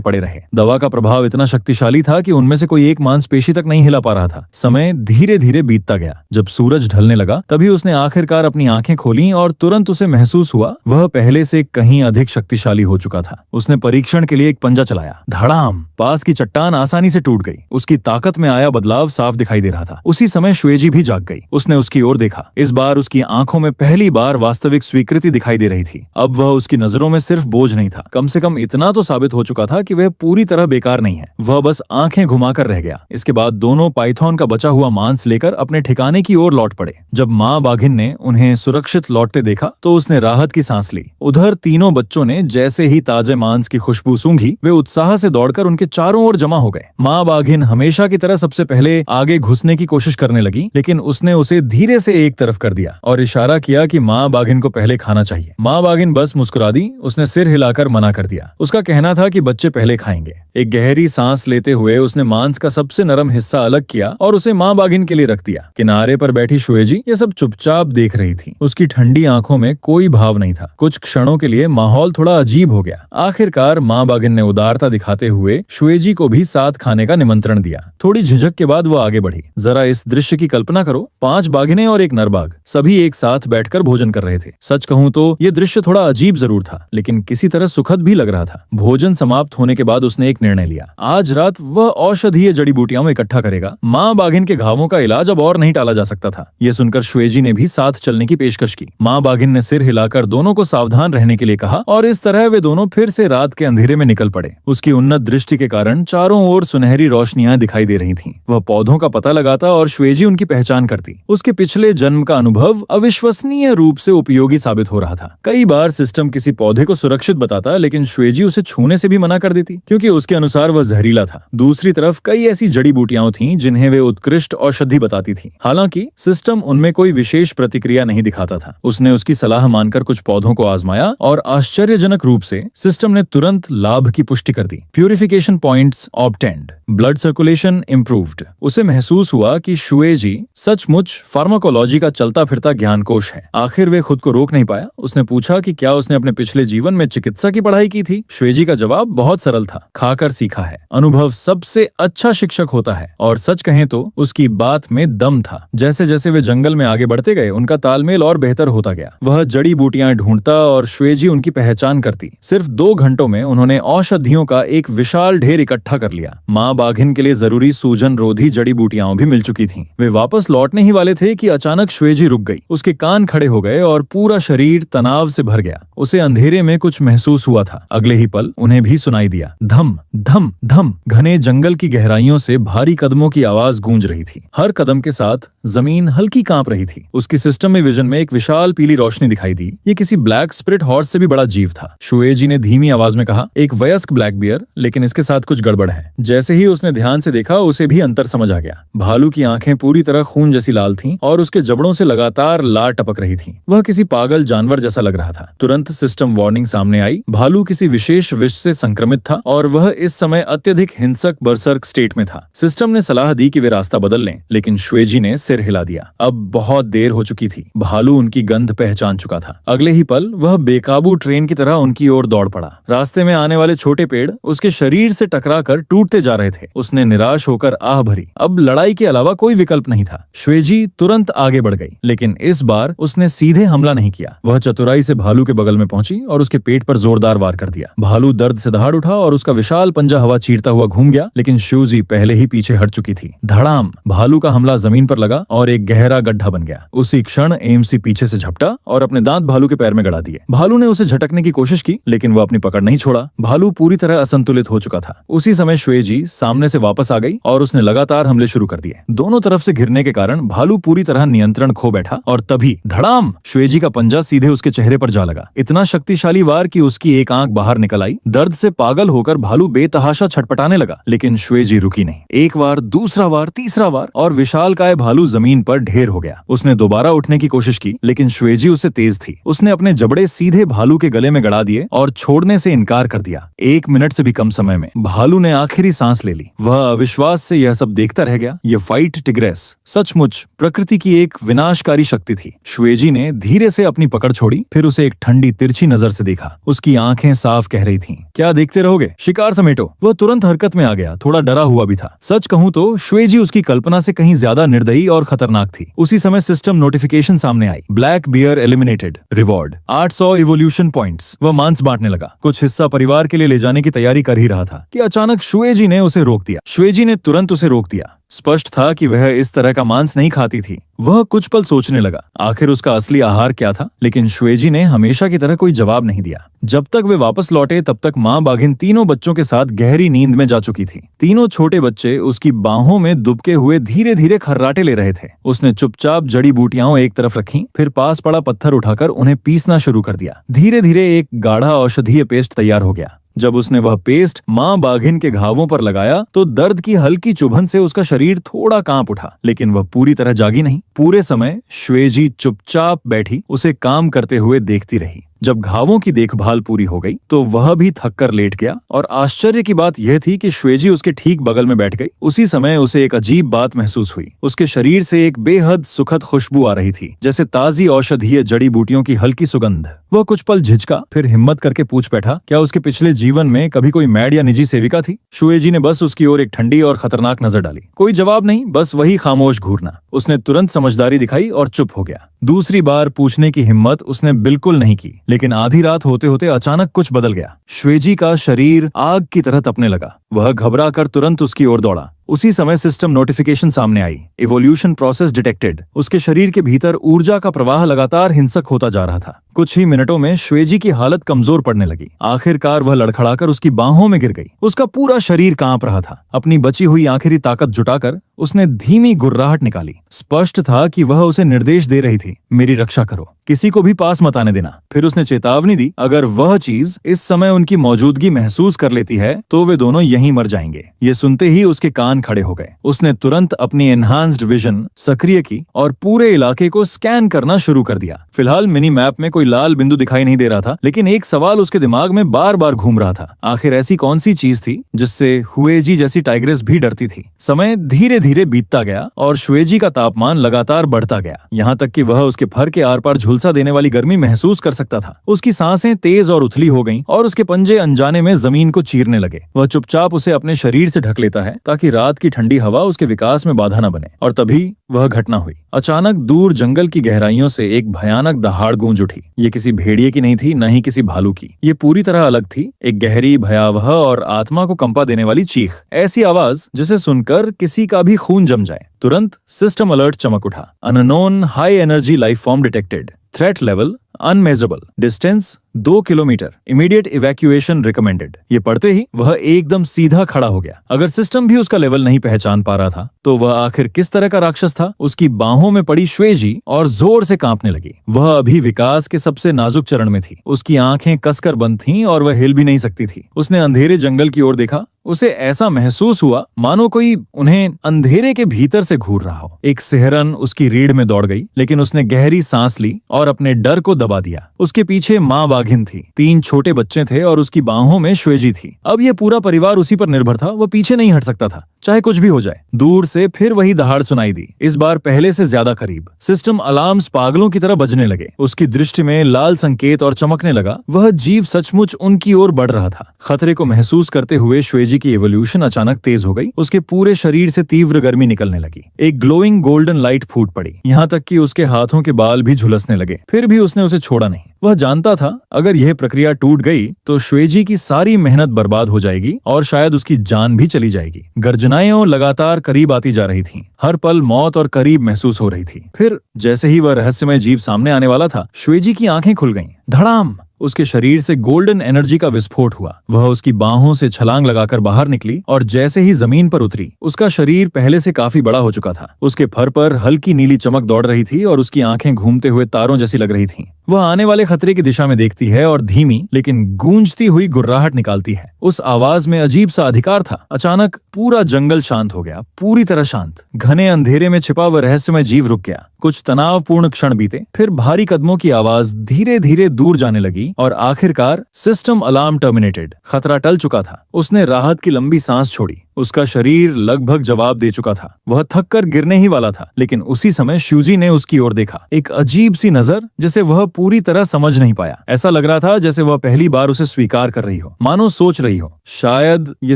पड़े रहे। दवा का प्रभाव इतना शक्तिशाली था कि उनमें से कोई एक मांसपेशी तक नहीं हिला पा रहा था। समय धीरे धीरे बीतता गया। जब सूरज ढलने लगा तभी उसने आखिरकार अपनी आंखें खोली और तुरंत उसे महसूस हुआ वह पहले से कहीं अधिक शक्तिशाली हो चुका था। उसने परीक्षण के लिए एक पंजा चलाया। धड़ाम! पास की चट्टान आसानी से टूट गई। उसकी ताकत में आया बदलाव साफ दिखाई दे रहा था। उसी समय श्वेजी भी जाग गई। उसने उसकी ओर देखा। इस बार उसकी आंखों में पहली बार वास्तविक स्वीकृति दिखाई दे रही थी। अब वह उसकी नजरों में सिर्फ बोझ नहीं था, कम से कम इतना तो साबित हो चुका था कि वह पूरी तरह बेकार नहीं है। वह बस आंखें घुमाकर रह गया। इसके बाद दोनों पाइथन का बचा हुआ मांस लेकर अपने ठिकाने की ओर लौट पड़े। जब माँ बाघिन ने उन्हें सुरक्षित लौटते देखा तो उसने राहत की सांस ली। उधर तीनों बच्चों ने जैसे ही ताजे मांस की खुशबू सूंघी, वे उत्साह से दौड़कर उनके चारों ओर जमा हो गए। माँ बाघिन हमेशा की तरह सबसे पहले आगे घुसने की कोशिश करने लगी, लेकिन उसने उसे धीरे से एक तरफ कर दिया और इशारा किया कि माँ बाघिन को पहले खाना चाहिए। माँ बाघिन बस मुस्कुरा दी। उसने सिर हिलाकर मना कर दिया। उसका कहना था कि बच्चे पहले खाएंगे। एक गहरी सांस लेते हुए उसने मांस का सबसे नरम हिस्सा अलग किया और उसे माँ बाघिन के लिए रख दिया। किनारे पर बैठी श्वेजी ये सब चुपचाप देख रही थी। उसकी ठंडी आंखों में कोई भाव नहीं था। कुछ क्षणों के लिए माहौल थोड़ा अजीब हो गया। आखिरकार माँ बाघिन ने उदारता दिखाते हुए श्वेजी को भी साथ खाने का निमंत्रण दिया। थोड़ी झिझक के बाद वो आगे बढ़ी। जरा इस दृश्य की कल्पना करो, 5 बाघिनें और एक नरबाघ सभी एक साथ बैठकर भोजन कर रहे थे। सच कहूं तो ये दृश्य थोड़ा अजीब जरूर था, लेकिन किसी तरह सुखद भी लग रहा था। भोजन समाप्त होने के बाद उसने एक निर्णय लिया। आज रात वह औषधीय जड़ी बूटियां इकट्ठा करेगा। माँ बाघिन के घावों का इलाज अब और नहीं टाला जा सकता था। यह सुनकर श्वेजी ने भी साथ चलने की पेशकश की। माँ बाघिन ने सिर हिलाकर दोनों को सावधान रहने के लिए कहा और इस तरह वे दोनों फिर से रात के अंधेरे में निकल पड़े। उसकी उन्नत दृष्टि के कारण चारों ओर सुनहरी रोशनियां दिखाई दे रही थीं। वह पौधों का पता लगाता और श्वेजी उनकी पहचान करती। उसके पिछले जन्म का अनुभव अविश्वसनीय रूप से उपयोगी साबित हो रहा था। कई बार सिस्टम किसी पौधे को सुरक्षित बताता, लेकिन श्वेजी उसे छूने से भी मना कर देती, क्योंकि उसके अनुसार वह जहरीला था। दूसरी तरफ कई ऐसी जड़ी बूटियां थीं जिन्हें वे उत्कृष्ट औषधि बताती थी। हालांकि सिस्टम उनमें कोई विशेष प्रतिक्रिया नहीं दिखाता था। उसने उसकी सलाह मानकर कुछ पौधों को आजमाया और आश्चर्यजनक रूप से सिस्टम ने तुरंत लाभ की पुष्टि कर दी। Purification points obtained, blood circulation improved. उसे महसूस हुआ कि श्वेजी सचमुच फार्माकोलॉजी का चलता फिरता ज्ञानकोश है। आखिर वे खुद को रोक नहीं पाया। उसने पूछा कि क्या उसने अपने पिछले जीवन में चिकित्सा की पढ़ाई की थी। श्वेजी का जवाब बहुत सरल था, खाकर सीखा है। अनुभव सबसे अच्छा शिक्षक होता है। और सच कहें तो उसकी बात में दम था। जैसे जैसे वे जंगल में आगे बढ़ते गए, उनका तालमेल और बेहतर होता गया। वह जड़ी बूटियां ढूंढता और श्वेजी उनकी पहचान करती। सिर्फ 2 घंटों में उन्होंने औषधियों का एक विशाल ढेर इकट्ठा कर लिया। माँ बाघिन के लिए जरूरी सूजन रोधी जड़ी बूटियां भी मिल चुकी थीं। वे वापस लौटने ही वाले थे कि अचानक श्वेजी रुक गई। उसके कान खड़े हो गए और पूरा शरीर तनाव से भर गया। उसे अंधेरे में कुछ महसूस हुआ था। अगले ही पल उन्हें भी सुनाई दिया। धम धम धम। घने जंगल की गहराइयों से भारी कदमों की आवाज गूंज रही थी। हर कदम के साथ जमीन हल्की कांप रही थी। उसकी सिस्टम में विजन में एक विशाल पीली रोशनी दिखाई दी। ये किसी ब्लैक स्पिरिट हॉर्स से भी बड़ा जीव था। श्वेजी ने धीमी आवाज में कहा, एक वयस्क ब्लैक बियर, लेकिन इसके साथ कुछ गड़बड़ है। जैसे ही उसने ध्यान से देखा, उसे भी अंतर समझ आ गया। भालू की आंखें पूरी तरह खून जैसी लाल थीं और उसके जबड़ों से लगातार लार टपक रही थी। वह किसी पागल जानवर जैसा लग रहा था। तुरंत सिस्टम वार्निंग सामने आई। भालू किसी विशेष विष से संक्रमित था और वह इस समय अत्यधिक हिंसक बर्सर्क स्टेट में था। सिस्टम ने सलाह दी कि वे रास्ता बदल लें, लेकिन श्वेजी ने सिर हिला दिया। अब बहुत देर हो चुकी थी। भालू उनकी गंध पहचान चुका था। अगले ही पल वह बेकाबू ट्रेन की तरह उनकी ओर दौड़ पड़ा। रास्ते में आने वाले छोटे पेड़ उसके शरीर से टकराकर टूटते जा रहे थे। उसने निराश होकर आह भरी। अब लड़ाई के अलावा कोई विकल्प नहीं था। श्वेजी तुरंत आगे बढ़ गई, लेकिन इस बार उसने सीधे हमला नहीं किया। वह चतुराई से भालू के बगल में पहुंची और उसके पेट पर जोरदार वार कर दिया। भालू दर्द से दहाड़ उठा और उसका विशाल पंजा हवा चीरता हुआ घूम गया, लेकिन शिवजी पहले ही पीछे हट चुकी थी। धड़ाम, भालू का हमला जमीन पर लगा और एक गहरा गड्ढा बन गया। उसी क्षण एमसी पीछे से झपटा और अपने दांत भालू के पैर में गड़ा दिए। भालू ने उसे झटकने की कोशिश की, लेकिन वो अपनी पकड़ नहीं छोड़ा। भालू पूरी तरह असंतुलित हो चुका था। उसी समय श्वेजी सामने से वापस आ गई और उसने लगातार हमले शुरू कर दिए। दोनों तरफ से घिरने के कारण भालू पूरी तरह नियंत्रण खो बैठा और तभी धड़ाम, श्वेजी का पंजा सीधे उसके चेहरे पर जा लगा। इतना शक्तिशाली वार कि उसकी एक आंख बाहर निकल आई। दर्द से पागल होकर भालू बेतहाशा छटपटाने लगा, लेकिन श्वेजी रुकी नहीं। एक वार, दूसरा वार, तीसरा वार और विशालकाय भालू जमीन पर ढेर हो गया। उसने दोबारा उठने की कोशिश की, लेकिन श्वेजी उससे तेज थी। उसने अपने जबड़े सीधे भालू के गले में गड़ा दिए और छोड़ने से इनकार कर दिया। 1 मिनट से भी कम समय में भालू ने आखिरी सांस ले ली। वह अविश्वास से यह सब देखता रह गया। यह फाइट टिग्रेस सचमुच प्रकृति की एक विनाशकारी शक्ति थी। श्वेजी ने धीरे से अपनी पकड़ छोड़ी, फिर उसे एक ठंडी तिरछी नजर से देखा। उसकी आंखें साफ कह रही थीं, क्या देखते रहोगे, शिकार समेटो। वह तुरंत हरकत में आ गया, थोड़ा डरा हुआ भी था। सच कहूं तो श्वेजी उसकी कल्पना से कहीं ज्यादा निर्दयी और खतरनाक थी। उसी समय सिस्टम नोटिफिकेशन सामने आई। Black bear eliminated, reward 800 evolution points. वह मांस बांटने लगा। कुछ हिस्सा परिवार के लिए ले जाने की तैयारी कर ही रहा था कि अचानक श्वेजी ने उसे रोक दिया। श्वेजी ने तुरंत उसे रोक दिया। स्पष्ट था कि वह इस तरह का मांस नहीं खाती थी। वह कुछ पल सोचने लगा, आखिर उसका असली आहार क्या था, लेकिन श्वेजी ने हमेशा की तरह कोई जवाब नहीं दिया। जब तक वे वापस लौटे तब तक माँ बाघिन तीनों बच्चों के साथ गहरी नींद में जा चुकी थी। तीनों छोटे बच्चे उसकी बाहों में दुबके हुए धीरे धीरे खर्राटे ले रहे थे। उसने चुपचाप जड़ी बूटियां एक तरफ रखी, फिर पास पड़ा पत्थर उठाकर उन्हें पीसना शुरू कर दिया। धीरे धीरे एक गाढ़ा औषधीय पेस्ट तैयार हो गया। जब उसने वह पेस्ट माँ बाघिन के घावों पर लगाया तो दर्द की हल्की चुभन से उसका शरीर थोड़ा कांप उठा, लेकिन वह पूरी तरह जागी नहीं। पूरे समय श्वेजी चुपचाप बैठी उसे काम करते हुए देखती रही। जब घावों की देखभाल पूरी हो गई तो वह भी थककर लेट गया और आश्चर्य की बात यह थी कि श्वेजी उसके ठीक बगल में बैठ गई। उसी समय उसे एक अजीब बात महसूस हुई। उसके शरीर से एक बेहद सुखद खुशबू आ रही थी, जैसे ताजी औषधीय जड़ी बूटियों की हल्की सुगंध। वह कुछ पल झिझका, फिर हिम्मत करके पूछ बैठा, क्या उसके पिछले जीवन में कभी कोई मैड या निजी सेविका थी? श्वेजी ने बस उसकी ओर एक ठंडी और खतरनाक नजर डाली। कोई जवाब नहीं, बस वही खामोश घूरना। उसने तुरंत समझदारी दिखाई और चुप हो गया। दूसरी बार पूछने की हिम्मत उसने बिल्कुल नहीं की, लेकिन आधी रात होते होते अचानक कुछ बदल गया। श्वेजी का शरीर आग की तरह तपने लगा। वह घबरा कर तुरंत उसकी ओर दौड़ा। उसी समय सिस्टम नोटिफिकेशन सामने आई। Evolution process detected. उसके शरीर के भीतर ऊर्जा का प्रवाह लगातार हिंसक होता जा रहा था। कुछ ही मिनटों में श्वेजी की हालत कमजोर पड़ने लगी। आखिरकार वह लड़खड़ाकर उसकी बाहों में गिर गई। उसका पूरा शरीर कांप रहा था। अपनी बची हुई आखिरी ताकत जुटाकर उसने धीमी गुर्राहट निकाली। स्पष्ट था कि वह उसे निर्देश दे रही थी, मेरी रक्षा करो, किसी को भी पास मत आने देना। फिर उसने चेतावनी दी, अगर वह चीज इस समय उनकी मौजूदगी महसूस कर लेती है तो वे दोनों यहीं मर जाएंगे। ये सुनते ही उसके कान खड़े हो गए। उसने तुरंत अपनी एनहांस्ड विजन सक्रिय की और पूरे इलाके को स्कैन करना शुरू कर दिया। फिलहाल मिनी मैप में कोई लाल बिंदु दिखाई नहीं दे रहा था, लेकिन एक सवाल उसके दिमाग में बार बार घूम रहा था। आखिर ऐसी कौन सी चीज थी जिससे हुएजी जैसी टाइग्रेस भी डरती थी? समय धीरे धीरे बीतता गया और श्वेजी का तापमान लगातार बढ़ता गया, यहाँ तक कि वह उसके फर के आर पार झुलसा देने वाली गर्मी महसूस कर सकता था। उसकी सांसें तेज और उथली हो गईं और उसके पंजे अनजाने में जमीन को चीरने लगे। वह चुपचाप उसे अपने शरीर से ढक लेता है ताकि रात की ठंडी हवा उसके विकास में बाधा न बने। और तभी वह घटना हुई। अचानक दूर जंगल की गहराइयों से एक भयानक दहाड़ गूंज उठी। ये किसी भेड़िए की नहीं थी, न ही किसी भालू की। ये पूरी तरह अलग थी। एक गहरी, भयावह और आत्मा को कंपा देने वाली चीख। ऐसी आवाज जिसे सुनकर किसी का भी खून जम जाए। तुरंत सिस्टम अलर्ट चमक उठा। Unknown high energy life form detected. Threat level unmeasurable. Distance 2 kilometre. Immediate evacuation recommended. ये पढ़ते ही वह एकदम सीधा खड़ा हो गया। अगर सिस्टम भी उसका लेवल नहीं पहचान पा रहा था तो वह आखिर किस तरह का राक्षस था? उसकी बाहों में पड़ी श्वेजी और जोर से कांपने लगी। वह अभी विकास के सबसे नाजुक चरण में थी। उसकी आंखें कसकर बंद थीं और वह हिल भी नहीं सकती थी। उसने अंधेरे जंगल की ओर देखा। उसे ऐसा महसूस हुआ मानो कोई उन्हें अंधेरे के भीतर से घूर रहा हो। एक सिहरन उसकी रीढ़ में दौड़ गई, लेकिन उसने गहरी सांस ली और अपने डर को दबा दिया। उसके पीछे माँ बाघिन थी, 3 छोटे बच्चे थे और उसकी बाहों में श्वेजी थी। अब यह पूरा परिवार उसी पर निर्भर था। वह पीछे नहीं हट सकता था। चाहे कुछ भी हो जाए। दूर से फिर वही दहाड़ सुनाई दी, इस बार पहले से ज्यादा करीब। सिस्टम अलार्म्स पागलों की तरह बजने लगे। उसकी दृष्टि में लाल संकेत और चमकने लगा। वह जीव सचमुच उनकी ओर बढ़ रहा था। खतरे को महसूस करते हुए श्वेजी की एवोल्यूशन अचानक तेज हो गई। उसके पूरे शरीर से तीव्र गर्मी निकलने लगी। एक ग्लोइंग गोल्डन लाइट फूट पड़ी, यहाँ तक कि उसके हाथों के बाल भी झुलसने लगे। फिर भी उसने उसे छोड़ा नहीं। वह जानता था अगर यह प्रक्रिया टूट गई तो श्वेजी की सारी मेहनत बर्बाद हो जाएगी और शायद उसकी जान भी चली जाएगी। गर्जनाएं लगातार करीब आती जा रही थीं। हर पल मौत और करीब महसूस हो रही थी। फिर जैसे ही वह रहस्यमय जीव सामने आने वाला था, श्वेजी की आंखें खुल गईं। धड़ाम! उसके शरीर से गोल्डन एनर्जी का विस्फोट हुआ। वह उसकी बाहों से छलांग लगाकर बाहर निकली और जैसे ही जमीन पर उतरी, उसका शरीर पहले से काफी बड़ा हो चुका था। उसके फर पर हल्की नीली चमक दौड़ रही थी और उसकी आंखें घूमते हुए तारों जैसी लग रही थीं। वह आने वाले खतरे की दिशा में देखती है और धीमी लेकिन गूंजती हुई गुर्राहट निकालती है। उस आवाज में अजीब सा अधिकार था। अचानक पूरा जंगल शांत हो गया, पूरी तरह शांत। घने अंधेरे में छिपा वह रहस्यमय जीव रुक गया। कुछ तनावपूर्ण क्षण बीते, फिर भारी कदमों की आवाज धीरे धीरे दूर जाने लगी और आखिरकार सिस्टम अलार्म टर्मिनेटेड। खतरा टल चुका था। उसने राहत की लंबी सांस छोड़ी। उसका शरीर लगभग जवाब दे चुका था। वह थक कर गिरने ही वाला था, लेकिन उसी समय श्यूजी ने उसकी ओर देखा। एक अजीब सी नजर जिसे वह पूरी तरह समझ नहीं पाया। ऐसा लग रहा था जैसे वह पहली बार उसे स्वीकार कर रही हो, मानो सोच रही हो शायद ये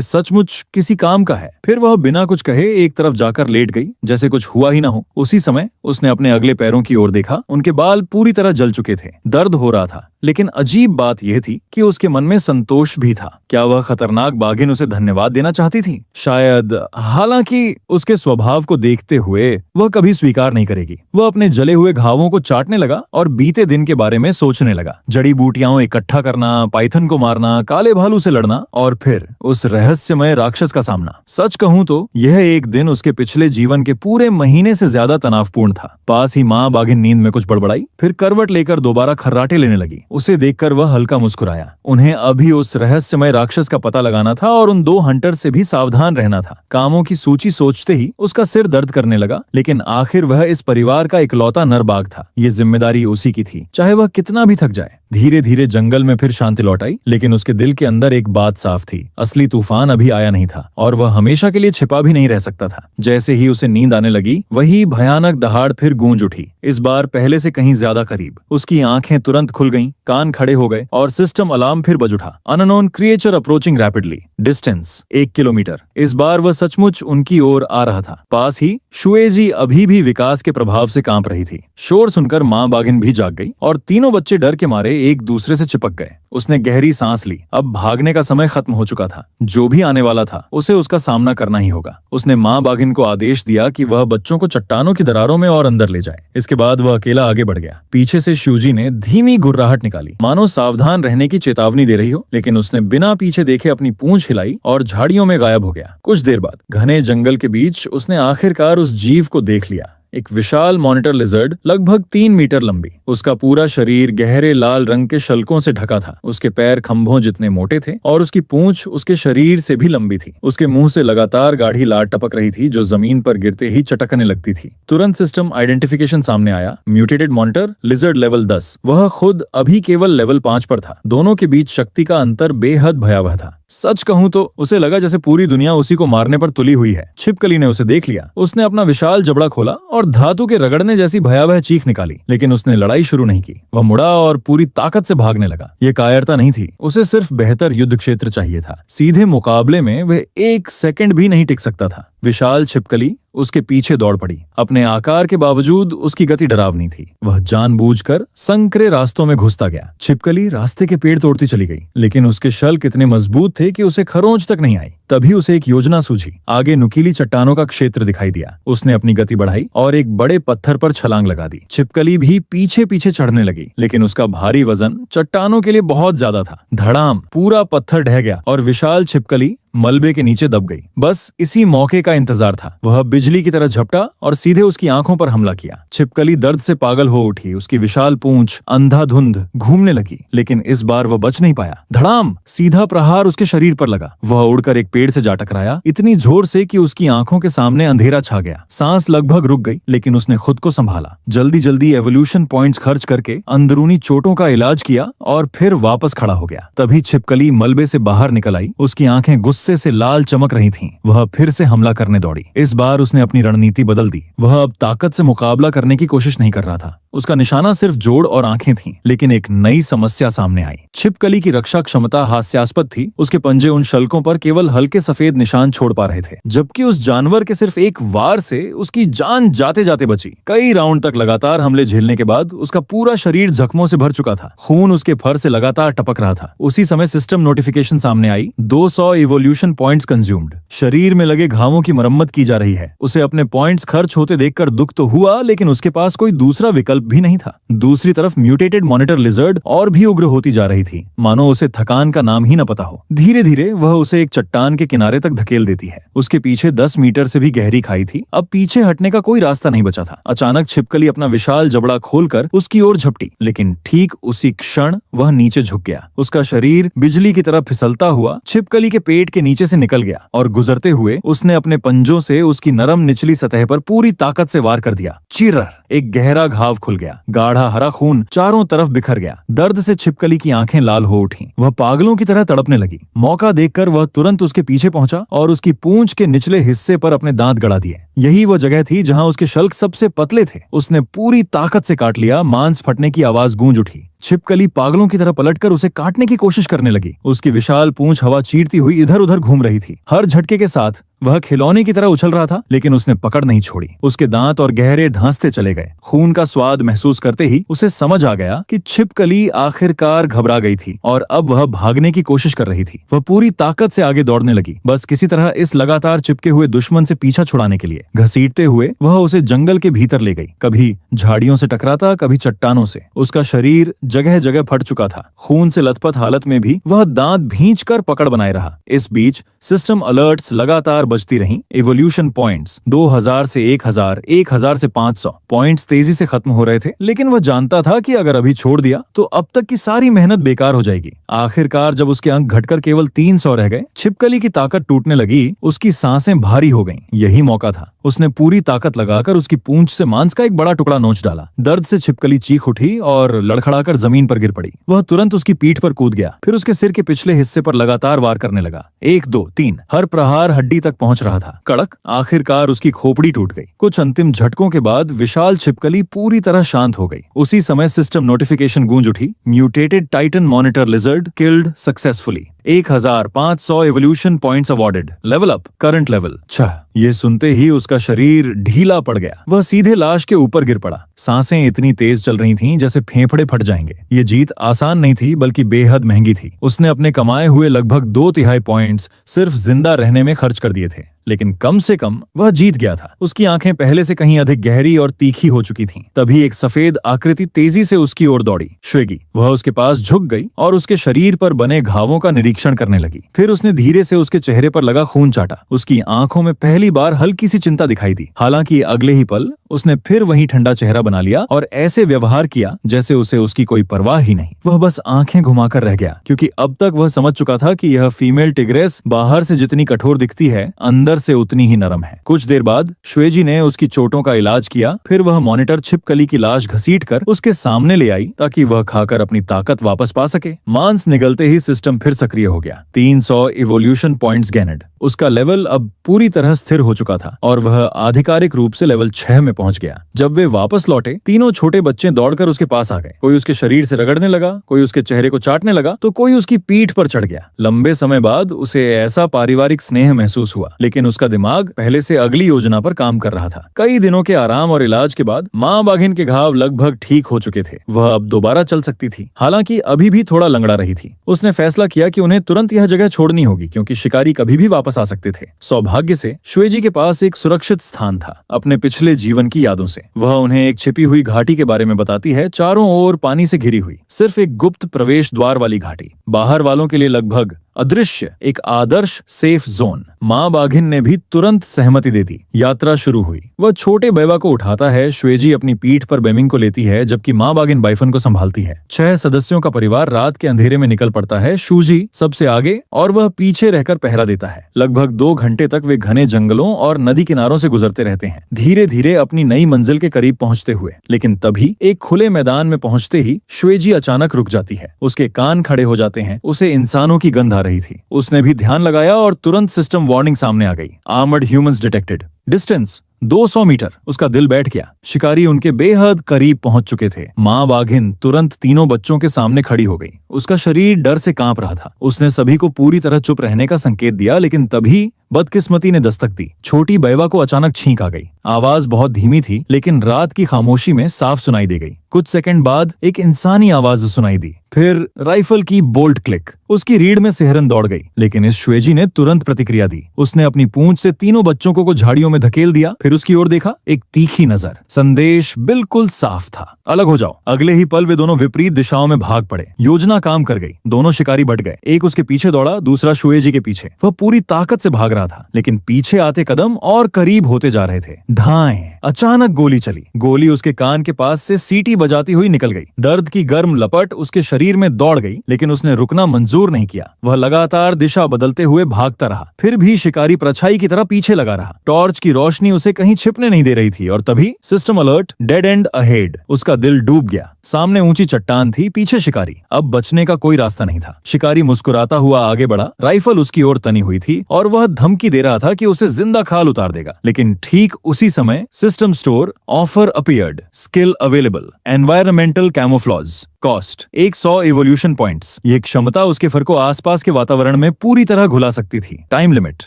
सचमुच किसी काम का है। फिर वह बिना कुछ कहे एक तरफ जाकर लेट गई, जैसे कुछ हुआ ही ना हो। उसी समय उसने अपने अगले पैरों की ओर देखा। उनके बाल पूरी तरह जल चुके थे। दर्द हो रहा था, लेकिन अजीब बात यह थी कि उसके मन में संतोष भी था। क्या वह खतरनाक बाघिन उसे धन्यवाद देना चाहती थी? शायद। हालांकि उसके स्वभाव को देखते हुए वह कभी स्वीकार नहीं करेगी। वह अपने जले हुए घावों को चाटने लगा और बीते दिन के बारे में सोचने लगा। जड़ी बूटियां इकट्ठा करना, पाइथन को मारना, काले भालू से लड़ना और फिर उस रहस्यमय राक्षस का सामना। सच कहूं तो यह एक दिन उसके पिछले जीवन के पूरे महीने से ज्यादा तनावपूर्ण था। पास ही माँ बाघिन नींद में कुछ बड़बड़ाई, फिर करवट लेकर दोबारा खर्राटे लेने लगी। उसे देखकर वह हल्का मुस्कुराया। उन्हें अभी उस रहस्यमय राक्षस का पता लगाना था और उन 2 हंटर से भी सावधान रहना था। कामों की सूची सोचते ही उसका सिर दर्द करने लगा, लेकिन आखिर वह इस परिवार का इकलौता नर बाघ था। ये जिम्मेदारी उसी की थी, चाहे वह कितना भी थक जाए। धीरे धीरे जंगल में फिर शांति लौट आई, लेकिन उसके दिल के अंदर एक बात साफ थी। असली तूफान अभी आया नहीं था और वह हमेशा के लिए छिपा भी नहीं रह सकता था। जैसे ही उसे नींद आने लगी, वही भयानक दहाड़ फिर गूंज उठी, इस बार पहले से कहीं ज्यादा करीब। उसकी आंखें तुरंत खुल गईं, कान खड़े हो गए और सिस्टम अलार्म फिर बज उठा। Unknown creature approaching rapidly. Distance 1 kilometre. इस बार वह सचमुच उनकी ओर आ रहा था। पास ही शुएजी अभी भी विकास के प्रभाव से कांप रही थी। शोर सुनकर माँ बाघिन भी जाग गई और तीनों बच्चे डर के मारे एक दूसरे से चिपक गए। उसने गहरी सांस ली। अब भागने का समय खत्म हो चुका था। जो भी आने वाला था उसे उसका सामना करना ही होगा। उसने माँ बाघिन को आदेश दिया कि वह बच्चों को चट्टानों की दरारों में और अंदर ले जाए। इसके बाद वह अकेला आगे बढ़ गया। पीछे से श्यूजी ने धीमी गुर्राहट निकाली, मानो सावधान रहने की चेतावनी दे रही हो, लेकिन उसने बिना पीछे देखे अपनी पूंछ हिलाई और झाड़ियों में गायब हो गया। कुछ देर बाद घने जंगल के बीच उसने आखिरकार उस जीव को देख लिया। एक विशाल मॉनिटर लिजर्ड, लगभग 3 मीटर लंबी। उसका पूरा शरीर गहरे लाल रंग के शल्कों से ढका था। उसके पैर खंभों जितने मोटे थे और उसकी पूंछ उसके शरीर से भी लंबी थी। उसके मुंह से लगातार गाढ़ी लार टपक रही थी, जो जमीन पर गिरते ही चटकने लगती थी। तुरंत सिस्टम आइडेंटिफिकेशन सामने आया। Mutated monitor, lizard level 10। वह खुद अभी केवल लेवल 5 पर था। दोनों के बीच शक्ति का अंतर बेहद भयावह था। सच कहूं तो उसे लगा जैसे पूरी दुनिया उसी को मारने पर तुली हुई है। छिपकली ने उसे देख लिया। उसने अपना विशाल जबड़ा खोला और धातु के रगड़ने जैसी भयावह चीख निकाली, लेकिन उसने लड़ाई शुरू नहीं की। वह मुड़ा और पूरी ताकत से भागने लगा। ये कायरता नहीं थी, उसे सिर्फ बेहतर युद्ध क्षेत्र चाहिए था। सीधे मुकाबले में वह 1 सेकंड भी नहीं टिक सकता था। विशाल छिपकली उसके पीछे दौड़ पड़ी। अपने आकार के बावजूद उसकी गति डरावनी थी। वह जानबूझकर संकरे रास्तों में घुसता गया। छिपकली रास्ते के पेड़ तोड़ती चली गई, लेकिन उसके शल्क इतने मजबूत थे कि उसे खरोंच तक नहीं आई। तभी उसे एक योजना सूझी। आगे नुकीली चट्टानों का क्षेत्र दिखाई दिया। उसने अपनी गति बढ़ाई और एक बड़े पत्थर पर छलांग लगा दी। छिपकली भी पीछे पीछे चढ़ने लगी, लेकिन उसका भारी वजन चट्टानों के लिए बहुत ज्यादा था। धड़ाम! पूरा पत्थर ढह गया और विशाल छिपकली मलबे के नीचे दब गई। बस इसी मौके का इंतजार था। वह बिजली की तरह झपटा और सीधे उसकी आंखों पर हमला किया। छिपकली दर्द से पागल हो उठी। उसकी विशाल पूंछ अंधाधुंध घूमने लगी, लेकिन इस बार वह बच नहीं पाया। धड़ाम! सीधा प्रहार उसके शरीर पर लगा। वह उड़कर एक पेड़ से जा टकराया, इतनी जोर से कि उसकी आंखों के सामने अंधेरा छा गया। सांस लगभग रुक गई, लेकिन उसने खुद को संभाला। जल्दी जल्दी एवोल्यूशन पॉइंट्स खर्च करके अंदरूनी चोटों का इलाज किया और फिर वापस खड़ा हो गया। तभी छिपकली मलबे से बाहर निकल आई। उसकी आंखें गुस्से से लाल चमक रही थीं। वह फिर से हमला करने दौड़ी। इस बार उसने अपनी रणनीति बदल दी। वह अब ताकत से मुकाबला करने की कोशिश नहीं कर रहा था। उसका निशाना सिर्फ जोड़ और आंखें थीं। लेकिन एक नई समस्या सामने आई। छिपकली की रक्षा क्षमता हास्यास्पद थी। उसके पंजे उन शल्कों पर केवल हल्के सफेद निशान छोड़ पा रहे थे, जबकि उस जानवर के सिर्फ एक वार से उसकी जान जाते जाते बची। कई राउंड तक लगातार हमले झेलने के बाद उसका पूरा शरीर जख्मों से भर चुका था। खून उसके फर से लगातार टपक रहा था। उसी समय सिस्टम नोटिफिकेशन सामने आई। 200 इवोल्यूशन पॉइंट्स कंज्यूम्ड। शरीर में लगे घावों की मरम्मत की जा रही है। उसे अपने पॉइंट्स खर्च होते देखकर दुख तो हुआ, लेकिन उसके पास कोई दूसरा विकल्प भी नहीं था। दूसरी तरफ म्यूटेटेड मॉनिटर लिजर्ड और भी उग्र होती जा रही थी, मानो उसे थकान का नाम ही न पता हो। धीरे धीरे वह उसे एक चट्टान के किनारे तक धकेल देती है। उसके पीछे 10 मीटर से भी गहरी खाई थी। अब पीछे हटने का कोई रास्ता नहीं बचा था। अचानक छिपकली अपना विशाल जबड़ा खोलकर उसकी ओर झपटी, लेकिन ठीक उसी क्षण वह नीचे झुक गया। उसका शरीर बिजली की तरह फिसलता हुआ छिपकली के पेट के नीचे से निकल गया और गुजरते हुए उसने अपने पंजों से उसकी नरम निचली सतह पर पूरी ताकत से वार कर दिया। चीरर! एक गहरा घाव खुल गया। गाढ़ा हरा खून चारों तरफ बिखर गया। दर्द से छिपकली की आंखें लाल हो उठीं। वह पागलों की तरह तड़पने लगी। मौका देखकर वह तुरंत उसके पीछे पहुंचा और उसकी पूंछ के निचले हिस्से पर अपने दांत गड़ा दिए। यही वह जगह थी जहां उसके शल्क सबसे पतले थे। उसने पूरी ताकत से काट लिया। मांस फटने की आवाज गूंज उठी। छिपकली पागलों की तरह पलटकर उसे काटने की कोशिश करने लगी। उसकी विशाल पूंछ हवा चीरती हुई इधर उधर घूम रही थी। हर झटके के साथ वह खिलौने की तरह उछल रहा था, लेकिन उसने पकड़ नहीं छोड़ी। उसके दांत और गहरे ढांसते चले गए। खून का स्वाद महसूस करते ही उसे समझ आ गया कि छिपकली आखिरकार घबरा गई थी और अब वह भागने की कोशिश कर रही थी। वह पूरी ताकत से आगे दौड़ने लगी, बस किसी तरह इस लगातार चिपके हुए दुश्मन से पीछा छुड़ाने के लिए। घसीटते हुए वह उसे जंगल के भीतर ले गई। कभी झाड़ियों से टकराता, कभी चट्टानों से। उसका शरीर जगह जगह फट चुका था। खून से लथपथ हालत में भी वह दांत भींचकर पकड़ बनाए रहा। इस बीच सिस्टम अलर्ट्स लगातार बजती रहीं। इवोल्यूशन पॉइंट्स 2000 से 1000, 1000 से 500 पॉइंट्स तेजी से खत्म हो रहे थे, लेकिन वह जानता था कि अगर अभी छोड़ दिया तो अब तक की सारी मेहनत बेकार हो जाएगी। आखिरकार जब उसके अंक घटकर केवल 300 रह गए, छिपकली की ताकत टूटने लगी। उसकी सांसें भारी हो गईं। यही मौका था। उसने पूरी ताकत लगाकर उसकी पूंछ से मांस का एक बड़ा टुकड़ा नोच डाला। दर्द से छिपकली चीख उठी और लड़खड़ाकर जमीन पर गिर पड़ी। वह तुरंत उसकी पीठ पर कूद गया, फिर उसके सिर के पिछले हिस्से पर लगातार वार करने लगा। 1, 2, 3 हर प्रहार हड्डी तक पहुंच रहा था। कड़क! आखिरकार उसकी खोपड़ी टूट गई। कुछ अंतिम झटकों के बाद विशाल छिपकली पूरी तरह शांत हो गई। उसी समय सिस्टम नोटिफिकेशन गूंज उठी। Mutated Titan monitor lizard killed successfully. 1500 evolution points awarded. Level up, current level 6। ये सुनते ही उसका शरीर ढीला पड़ गया। वह सीधे लाश के ऊपर गिर पड़ा। सांसें इतनी तेज चल रही थीं जैसे फेफड़े फट जाएंगे। ये जीत आसान नहीं थी, बल्कि बेहद महंगी थी। उसने अपने कमाए हुए लगभग 2/3 पॉइंट्स सिर्फ जिंदा रहने में खर्च कर दिए थे, लेकिन कम से कम वह जीत गया था। उसकी आंखें पहले से कहीं अधिक गहरी और तीखी हो चुकी थीं। तभी एक सफेद आकृति तेजी से उसकी ओर दौड़ी। श्वेगी! वह उसके पास झुक गई और उसके शरीर पर बने घावों का निरीक्षण करने लगी। फिर उसने धीरे से उसके चेहरे पर लगा खून चाटा। उसकी आंखों में पहली बार हल्की सी चिंता दिखाई दी। हालांकि अगले ही पल उसने फिर वही ठंडा चेहरा बना लिया और ऐसे व्यवहार किया जैसे उसे उसकी कोई परवाह ही नहीं। वह बस आंखें घुमाकर रह गया, क्योंकि अब तक वह समझ चुका था कि यह फीमेल टिग्रेस बाहर से जितनी कठोर दिखती है, अंदर से उतनी ही नरम है। कुछ देर बाद श्वेजी ने उसकी चोटों का इलाज किया। फिर वह मॉनिटर छिपकली की लाश घसीटकर उसके सामने ले आई ताकि वह खाकर अपनी ताकत वापस पा सके। मांस निगलते ही सिस्टम फिर सक्रिय हो गया। 300 इवोल्यूशन पॉइंट्स गेनेड। उसका लेवल अब पूरी तरह स्थिर हो चुका था और वह आधिकारिक रूप से लेवल 6 में पहुंच गया। जब वे वापस लौटे, तीनों छोटे बच्चे दौड़कर उसके पास आ गए। कोई उसके शरीर से रगड़ने लगा, कोई उसके चेहरे को चाटने लगा, तो कोई उसकी पीठ पर चढ़ गया। लंबे समय बाद उसे ऐसा पारिवारिक स्नेह महसूस हुआ, लेकिन उसका दिमाग पहले से अगली योजना पर काम कर रहा था। कई दिनों के आराम और इलाज के बाद माँ बाघिन के घाव लगभग ठीक हो चुके थे। वह अब दोबारा चल सकती थी, हालांकि अभी भी थोड़ा लंगड़ा रही थी। उसने फैसला किया कि उन्हें तुरंत यह जगह छोड़नी होगी, क्योंकि शिकारी कभी भी वापस आ सकते थे। सौभाग्य से श्वेजी के पास एक सुरक्षित स्थान था, अपने पिछले जीवन की यादों से। वह उन्हें एक छिपी हुई घाटी के बारे में बताती है, चारों ओर पानी से घिरी हुई, सिर्फ एक गुप्त प्रवेश द्वार वाली घाटी। बाहर वालों के लिए लगभग अदृश्य, एक आदर्श सेफ जोन। माँ बाघिन ने भी तुरंत सहमति दे दी। यात्रा शुरू हुई। वह छोटे बैवा को उठाता है, श्वेजी अपनी पीठ पर बेमिंग को लेती है, जबकि माँ बाघिन बाइफन को संभालती है। 6 सदस्यों का परिवार रात के अंधेरे में निकल पड़ता है। शूजी सबसे आगे और वह पीछे रहकर पहरा देता है। लगभग 2 घंटे तक वे घने जंगलों और नदी किनारों से गुजरते रहते हैं, धीरे धीरे अपनी नई मंजिल के करीब पहुंचते हुए। लेकिन तभी एक खुले मैदान में पहुंचते ही श्वेजी अचानक रुक जाती है। उसके कान खड़े हो जाते हैं। उसे इंसानों की गंध आ रही थी। उसने भी ध्यान लगाया और तुरंत सिस्टम वार्निंग सामने आ गई। Armoured humans detected. Distance 200 metre. उसका दिल बैठ गया। शिकारी उनके बेहद करीब पहुंच चुके थे। माँ बाघिन तुरंत तीनों बच्चों के सामने खड़ी हो गई। उसका शरीर डर से कांप रहा था। उसने सभी को पूरी तरह चुप रहने का संकेत दिया, लेकिन तभी बदकिस्मती ने दस्तक दी। छोटी बैवा को अचानक छींक आ गई। आवाज बहुत धीमी थी, लेकिन रात की खामोशी में साफ सुनाई दे गई। कुछ सेकंड बाद एक इंसानी आवाज सुनाई दी, फिर राइफल की बोल्ट क्लिक। उसकी रीढ़ में सिहरन दौड़ गई, लेकिन इस श्वेजी ने तुरंत प्रतिक्रिया दी। उसने अपनी पूंछ से तीनों बच्चों को झाड़ियों में धकेल दिया, फिर उसकी ओर देखा। एक तीखी नजर। संदेश बिल्कुल साफ था, अलग हो जाओ। अगले ही पल वे दोनों विपरीत दिशाओं में भाग पड़े। योजना काम कर गई। दोनों शिकारी बढ़ गए। एक उसके पीछे दौड़ा, दूसरा श्वेजी के पीछे। वह पूरी ताकत से भाग रहा था, लेकिन पीछे आते कदम और करीब होते जा रहे थे। धाएं। अचानक गोली चली। गोली उसके कान के पास से सीटी बजाती हुई निकल गई। दर्द की गर्म लपट उसके शरीर में दौड़ गई, लेकिन उसने रुकना मंजूर नहीं किया। वह लगातार दिशा बदलते हुए भागता रहा। फिर भी शिकारी परछाई की तरह पीछे लगा रहा। टॉर्च की रोशनी उसे कहीं छिपने नहीं दे रही थी, और तभी system alert, dead and ahead. उसका दिल डूब गया। सामने ऊंची चट्टान थी, पीछे शिकारी। अब बचने का कोई रास्ता नहीं था। शिकारी मुस्कुराता हुआ आगे बढ़ा। राइफल उसकी ओर तनी हुई थी और वह धमकी दे रहा था कि उसे जिंदा खाल उतार देगा। लेकिन ठीक उसी समय system store offer appeared. Skill available, environmental camouflage, cost 100 evolution points. ये क्षमता उसके फर को आसपास के वातावरण में पूरी तरह घुला सकती थी। Time limit